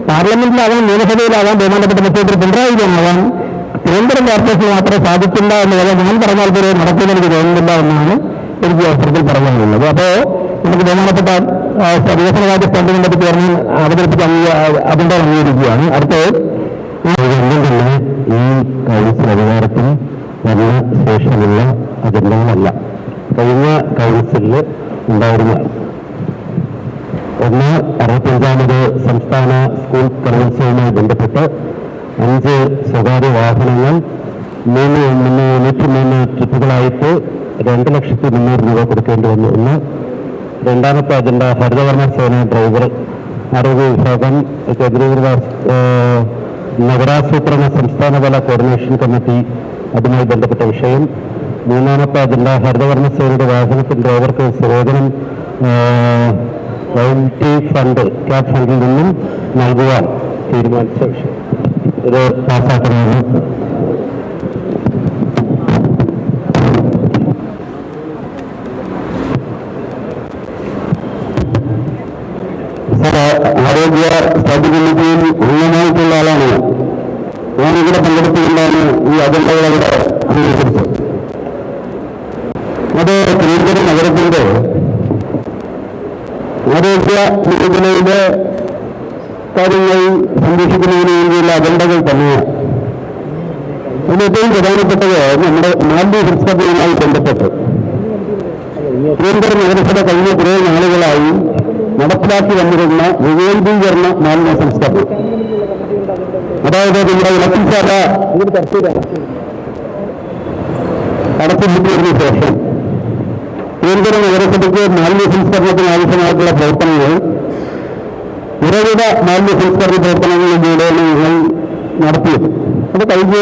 S1: പാർലമെന്റിലാകാം നിയമസഭയിലാകാം ബഹുമാനപ്പെട്ട മുഖ്യമന്ത്രി പിണറായി വിജയനാകാം തിരുവനന്തപുരം കോർപ്പറേഷന് മാത്രമേ സാധിക്കില്ല എന്ന് കാര്യം ഞാൻ പറഞ്ഞാൽ പോലും നടക്കുമെന്ന് എനിക്ക് തോന്നുന്നില്ല എന്നാണ് എനിക്ക് അവസരത്തിൽ പറയാനുള്ളത്. അപ്പോൾ നമുക്ക് ബഹുമാനപ്പെട്ട വികസനകാര്യ സ്റ്റാൻഡിനെ പറ്റി പറഞ്ഞ് അവതരിപ്പിച്ച് അതിന്റെ അംഗീകരിക്കുകയാണ്. അടുത്തത് ഈ കൗൺസിൽ അധികാരത്തിന് നല്ല ശേഷമുള്ള അജണ്ടകളല്ല. കഴിഞ്ഞ കൗൺസിലിൽ ഉണ്ടായിരുന്നതാണ്. ഒന്ന് 65ാമത് സംസ്ഥാന സ്കൂൾ കലോത്സവവുമായി ബന്ധപ്പെട്ട് 5 സ്വകാര്യ വാഹനങ്ങൾ 303 ട്രിപ്പുകളായിട്ട് 2,300,000 രൂപ കൊടുക്കേണ്ടി വന്നു എന്ന്. രണ്ടാമത്തെ അജണ്ട ഹരിതകർമ്മ സേന ഡ്രൈവർ ആരോഗ്യ വിഭാഗം കേന്ദ്രീകൃത നഗരാസൂത്രണ സംസ്ഥാനതല കോർഡിനേഷൻ കമ്മിറ്റി അതുമായി ബന്ധപ്പെട്ട വിഷയം. മൂന്നാമത്തെ അജണ്ട ഹരിതകർമ്മ സേനയുടെ വാഹനത്തിൽ ഡ്രൈവർക്ക് വേതനം ഫണ്ട് ക്യാബ് ഫണ്ടിൽ നിന്നും നൽകുവാൻ തീരുമാനിച്ച വിഷയം. ഇത് പാസ്സാക്കണമെന്ന് ആരോഗ്യ സ്റ്റാൻഡ് കമ്മിറ്റിയിൽ അംഗമായിട്ടുള്ള ആളാണ് ഞാനിവിടെ പങ്കെടുത്തുകൊണ്ടാണ് ഈ അജണ്ടകൾ അവിടെ അംഗീകരിച്ചത്. അത് തിരുവനന്തപുരം നഗരത്തിന്റെ ആരോഗ്യ മേഖലയിലെ കാര്യങ്ങൾ സംരക്ഷിക്കുന്നതിന് വേണ്ടിയുള്ള അജണ്ടകൾ തന്നെയാണ്. അതിൽ ഏറ്റവും പ്രധാനപ്പെട്ടത് നമ്മുടെ മാലിന്യ സംസ്കരണവുമായി ബന്ധപ്പെട്ട് തിരുവനന്തപുരം നഗരസഭ കഴിഞ്ഞ കുറേ നാളുകളായി നടപ്പിലാക്കി വന്നിരുന്ന വിവേകീകരണ മാലിന്യ സംസ്കരണം, അതായത് നമ്മുടെ ഇലക്ട്രിശാല അടച്ചുപൂട്ടിയതിനു ശേഷം തിരുവനന്തപുരം നഗരസഭയ്ക്ക് മാലിന്യ സംസ്കരണത്തിന് ആവശ്യമായിട്ടുള്ള പ്രവർത്തനങ്ങൾ ഉറവിട മാലിന്യ സംസ്കരണ പ്രവർത്തനങ്ങളിലൂടെയാണ് ഞങ്ങൾ നടത്തിയത്. അത് കഴിഞ്ഞ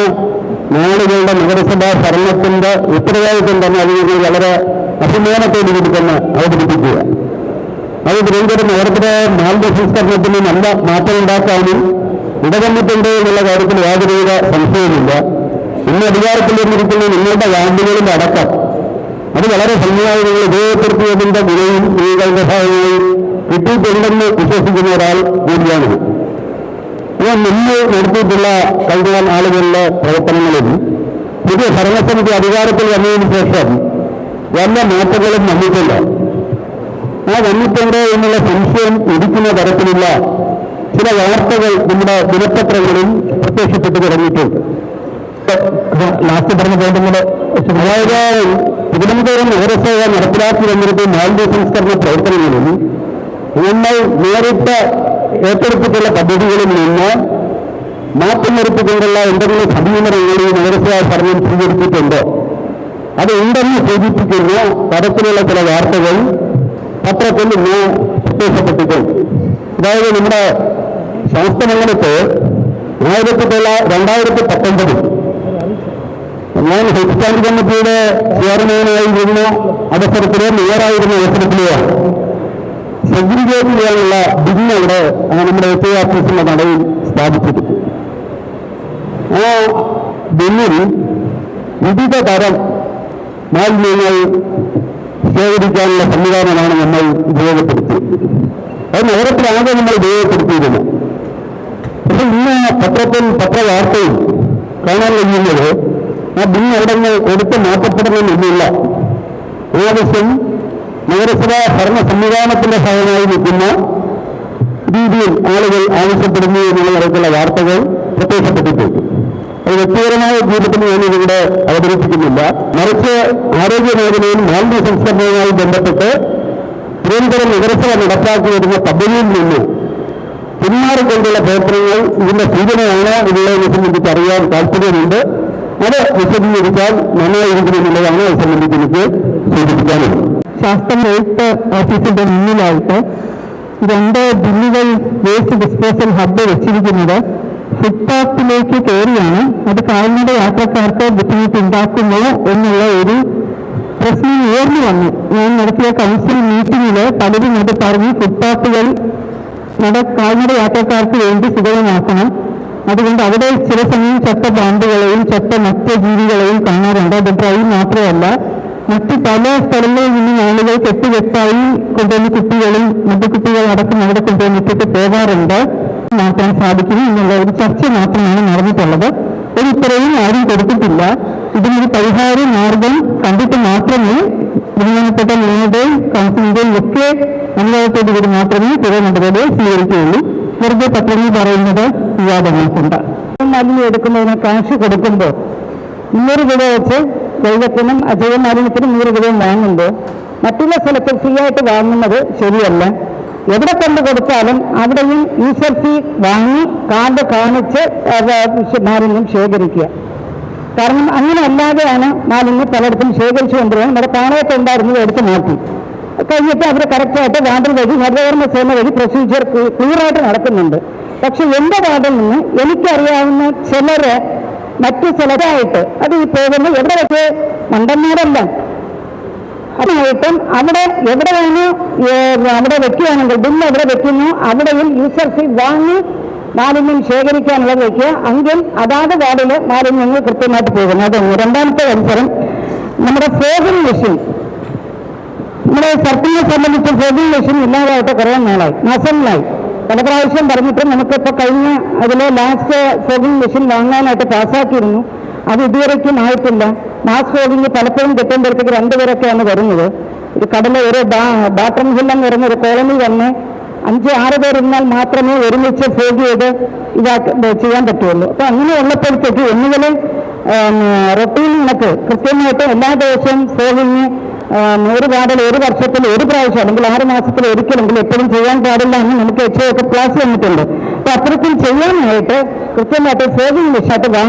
S1: നാളുകളുടെ നഗരസഭാ ഭരണത്തിന്റെ ഉത്തരവാദിത്വം തന്നെ അത് ഞങ്ങൾ വളരെ അഭിമാനത്തോടു കൂടി തന്നെ അവതരിപ്പിക്കുക. അത് തിരുവനന്തപുരം നഗരത്തിലെ മാലിന്യ സംസ്കരണത്തിന് നല്ല മാറ്റമുണ്ടാക്കാനും ഇടവന്നിട്ടുണ്ട് എന്നുള്ള കാര്യത്തിൽ യാതൊരുവിധ സംശയമില്ല. ഇന്ന് അധികാരത്തിൽ വന്നിരിക്കുന്ന നിങ്ങളുടെ വാർഡുകളിൽ അടക്കം അത് വളരെ ഭംഗിയായി നിങ്ങൾ ഉപയോഗപ്പെടുത്തിയതിന്റെ ഗുണവും നിങ്ങളുടെ ഭാഗങ്ങളിൽ കിട്ടിയിട്ടുണ്ടെന്ന് വിശ്വസിക്കുന്ന ഒരാൾ കൂടിയാണ്. ഞാൻ മുമ്പ് നടത്തിയിട്ടുള്ള കഴിഞ്ഞ ആളുകളിലെ പ്രവർത്തനങ്ങളിൽ പുതിയ ഭരണസമിതി അധികാരത്തിൽ വന്നതിന് ശേഷം വല്ല മാറ്റങ്ങളും വന്നിട്ടില്ല. ആ വന്നിട്ടുണ്ട് എന്നുള്ള സംശയം ഉദിക്കുന്ന തരത്തിലുള്ള ചില വാർത്തകൾ നമ്മുടെ ദിനപത്രങ്ങളിൽ പ്രത്യക്ഷപ്പെട്ടു തുടങ്ങിയിട്ടുണ്ട്. ലാസ്റ്റ് പറഞ്ഞ പോയിന്റ് അതായത് തിരുവനന്തപുരം നഗരസഭ നടപ്പിലാക്കി വന്നിട്ട് മാലിന്യ സംസ്കരണ പ്രവർത്തനങ്ങളിൽ നമ്മൾ നേരിട്ട് ഏറ്റെടുത്തിട്ടുള്ള പദ്ധതികളിൽ നിന്ന് മാറ്റം വരുത്തിക്കൊണ്ടുള്ള എന്തെങ്കിലും സമീപനങ്ങൾ ഈ നഗരസഭാ ഭരണം സ്വീകരിച്ചിട്ടുണ്ടോ അത് ഉണ്ടെന്ന് സൂചിപ്പിക്കുന്ന തരത്തിലുള്ള ചില വാർത്തകൾ പത്രത്തിൽ ഇന്ന് പ്രത്യക്ഷപ്പെട്ടിട്ടുണ്ട്. അതായത് നമ്മുടെ ശാസ്ത്രമംഗലത്ത് 2019 ഞാൻ ഹെൽത്ത് സ്റ്റാൻഡ് കമ്മിറ്റിയുടെ ചെയർമാനായിരുന്ന അവസരത്തിലോ മേയറായിരുന്ന അവസരത്തിലെയാണ് സെഗ്രിഗേറ്റ് ചെയ്യാനുള്ള ബില്ല് അവിടെ നമ്മുടെ എസ് ഐ ഓഫീസിന്റെ നടയിൽ സ്ഥാപിച്ചിട്ടുണ്ട്. ആ ബില്ലിൽ വിവിധ തരം മാലിന്യങ്ങൾ ശേഖരിക്കാനുള്ള സംവിധാനമാണ് നമ്മൾ ഉപയോഗപ്പെടുത്തിയത്. അത് നഗരത്തിലാകെ നമ്മൾ ഉപയോഗപ്പെടുത്തിയിരുന്നു. പക്ഷെ ഇന്ന് പത്രത്തിൽ പത്രവാർത്തയിൽ കാണാൻ കഴിയുന്നത് ആ ബില്ല് അവിടെ നിന്ന് എടുത്ത് മാറ്റപ്പെടണമെന്നില്ല. ആവശ്യം നഗരസഭാ ഭരണ സംവിധാനത്തിന്റെ ഭാഗമായി നിൽക്കുന്ന രീതിയിൽ ആളുകൾ ആവശ്യപ്പെടുന്നു എന്നുള്ള തരത്തിലുള്ള വാർത്തകൾ പ്രത്യക്ഷപ്പെട്ടിട്ടുണ്ട്. അത് വ്യക്തിപരമായ ജീവിതത്തിൽ ഞാനിതിവിടെ അവതരിപ്പിക്കുന്നില്ല. മറിച്ച് ആരോഗ്യ മേഖലയിൽ മാലിന്യ സംസ്കരണവുമായി ബന്ധപ്പെട്ട് തിരുവനന്തപുരം നഗരസഭ നടപ്പാക്കി വരുന്ന പദ്ധതിയിൽ നിന്ന് പിന്മാറിക്കൊണ്ടുള്ള പ്രവർത്തനങ്ങൾ ഇതിന്റെ സൂചനയാണ് എന്നുള്ളതിനെ സംബന്ധിച്ച് അറിയാൻ താല്പര്യമുണ്ട്. അത് വിശദീകരിച്ചാൽ നന്നായിരിക്കുമെന്നുള്ളതാണ് അത് സംബന്ധിച്ച് എനിക്ക് സൂചിപ്പിക്കാനുള്ളത്. ശാസ്ത്രം ഹെൽത്ത് ഓഫീസിന്റെ മുന്നിലായിട്ട് 2 ബില്ലുകൾ വേസ്റ്റ് ഡിസ്പോസൽ ഹബ്ബ് വെച്ചിരിക്കുന്നത് ഫുട്പാത്തിലേക്ക് കയറിയാണ്. അത് കാൽനട യാത്രക്കാർക്ക് ബുദ്ധിമുട്ടുണ്ടാക്കുമോ എന്നുള്ള ഒരു പ്രശ്നം ഉയർന്നു വന്നു. ഞാൻ നടത്തിയ കൗൺസിൽ മീറ്റിംഗിൽ പലരും അത് പറഞ്ഞ് ഫുട്പാത്തുകൾ കാൽനട യാത്രക്കാർക്ക് വേണ്ടി സുഗമമാക്കണം. അതുകൊണ്ട് അവിടെ ചില സമയം ചത്ത പാമ്പുകളെയും ചത്ത മറ്റ് ജീവികളെയും കാണാറുണ്ട്. അത് ഡ്രൈ മാത്രമല്ല, മറ്റ് പല സ്ഥലങ്ങളിൽ നിന്നും ആളുകൾ കെട്ടുകെട്ടായി കൊണ്ടുവന്ന് കുട്ടികളും മറ്റു കുട്ടികളടക്കം അവിടെ കൊണ്ടുവന്നിട്ടിട്ട് പോകാറുണ്ട്. മാറ്റാൻ സാധിക്കും എന്നുള്ള ഒരു ചർച്ച മാത്രമാണ് നടന്നിട്ടുള്ളത്. ഒരു ഉത്തരവും ആരും കൊടുത്തിട്ടില്ല. ഇതിനൊരു പരിഹാര മാർഗം കണ്ടിട്ട് മാത്രമേ ബഹുമാനപ്പെട്ട നിങ്ങളുടെയും കൗൺസിലിന്റെയും ഒക്കെ അനുഭവത്തോടു കൂടി മാത്രമേ തുടർ നടപടി സ്വീകരിക്കുകയുള്ളൂ. വെറുതെ പത്രങ്ങൾ പറയുന്നത് വിവാദമാക്കണ്ട. മാലിന്യം എടുക്കുന്നതിന് കാശ് കൊടുക്കുമ്പോൾ 100 രൂപ വെച്ച് ദൈവത്തിനും അജൈവ മാലിന്യത്തിനും 100 രൂപയും വാങ്ങുമ്പോൾ
S4: മറ്റുള്ള സ്ഥലത്ത് ഫ്രീ ആയിട്ട് വാങ്ങുന്നത് ശരിയല്ല. എവിടെ കൊണ്ട് കൊടുത്താലും അവിടെയും യൂസർ ഫീ വാങ്ങി കാർഡ് കാണിച്ച് മാലിന്യം ശേഖരിക്കുക. കാരണം അങ്ങനെ അല്ലാതെയാണ് മാലിന്യം പലയിടത്തും ശേഖരിച്ചു കൊണ്ടുപോകാൻ. നമ്മുടെ പാളയത്ത് ഉണ്ടായിരുന്നത് എടുത്ത് മാറ്റി കഴിഞ്ഞിട്ട് അവർ കറക്റ്റായിട്ട് വാർഡിൽ വഴി ഹരിതകർമ്മ സേന വഴി പ്രൊസീജിയർ ക്ലിയറായിട്ട് നടക്കുന്നുണ്ട്. പക്ഷെ എൻ്റെ വാർഡിൽ നിന്ന് എനിക്കറിയാവുന്ന ചിലര് മറ്റു ചിലരായിട്ട് അത് ഈ പോകുന്ന എവിടെ വെച്ച് മണ്ടന്മാരല്ല ായിട്ടും അവിടെ എവിടെയാണ് അവിടെ വെക്കുകയാണെങ്കിൽ ബില്ല് എവിടെ വെക്കുന്നു അവിടെയും യൂസർ ഫീ വാങ്ങി മാലിന്യം ശേഖരിക്കാനുള്ളത് വെക്കുക. എങ്കിൽ അതാത് വാർഡിൽ മാലിന്യങ്ങൾ കൃത്യമായിട്ട് പോകുന്നു. അതൊന്ന്. രണ്ടാമത്തെ അവസരം നമ്മുടെ ഫോഗിംഗ് മെഷീൻ, നമ്മുടെ സർക്കിളിനെ സംബന്ധിച്ച് ഫോഗിംഗ് മെഷീൻ ഇല്ലാതായിട്ട് കുറേ നാളായി, മാസങ്ങളായി. പല പ്രാവശ്യം പറഞ്ഞിട്ട് നമുക്കിപ്പോൾ കഴിഞ്ഞ അതിലെ ലാസ്റ്റ് ഫോഗിംഗ് മെഷീൻ വാങ്ങാനായിട്ട് പാസ്സാക്കിയിരുന്നു. അത് ഇതുവരേക്കും ആയിട്ടില്ല. മാസ് ഫോഗിങ് പലപ്പോഴും കിട്ടുമ്പോഴത്തേക്ക് 2 പേരൊക്കെയാണ് വരുന്നത്. ഒരു കടല ഒരു ബാട്ടം ഹിൽ എന്ന് പറയുന്ന ഒരു കോളനി വന്ന് 5-6 പേരിരുന്നാൽ മാത്രമേ ഒരുമിച്ച് ഫോഗ് ചെയ്ത് ചെയ്യാൻ പറ്റുള്ളൂ. അപ്പോൾ അങ്ങനെ ഉള്ളപ്പോഴത്തേക്ക് ഒന്നുകിൽ റൊട്ടീൻ കണക്ക് കൃത്യമായിട്ട് എല്ലാ ദിവസവും ഫോഗിങ് ഒരു വാർഡിൽ ഒരു വർഷത്തിൽ ഒരു പ്രാവശ്യം അല്ലെങ്കിൽ 6 മാസത്തിൽ ഒരിക്കലെങ്കിലും എപ്പോഴും ചെയ്യാൻ പാടില്ല എന്ന് നമുക്ക് HO ഒക്കെ ക്ലാസ് വന്നിട്ടുണ്ട്. അപ്പോൾ അത്തരത്തിൽ ചെയ്യാനായിട്ട് കൃത്യമായിട്ട് ഫോഗിങ് മെഷീൻ വാങ്ങി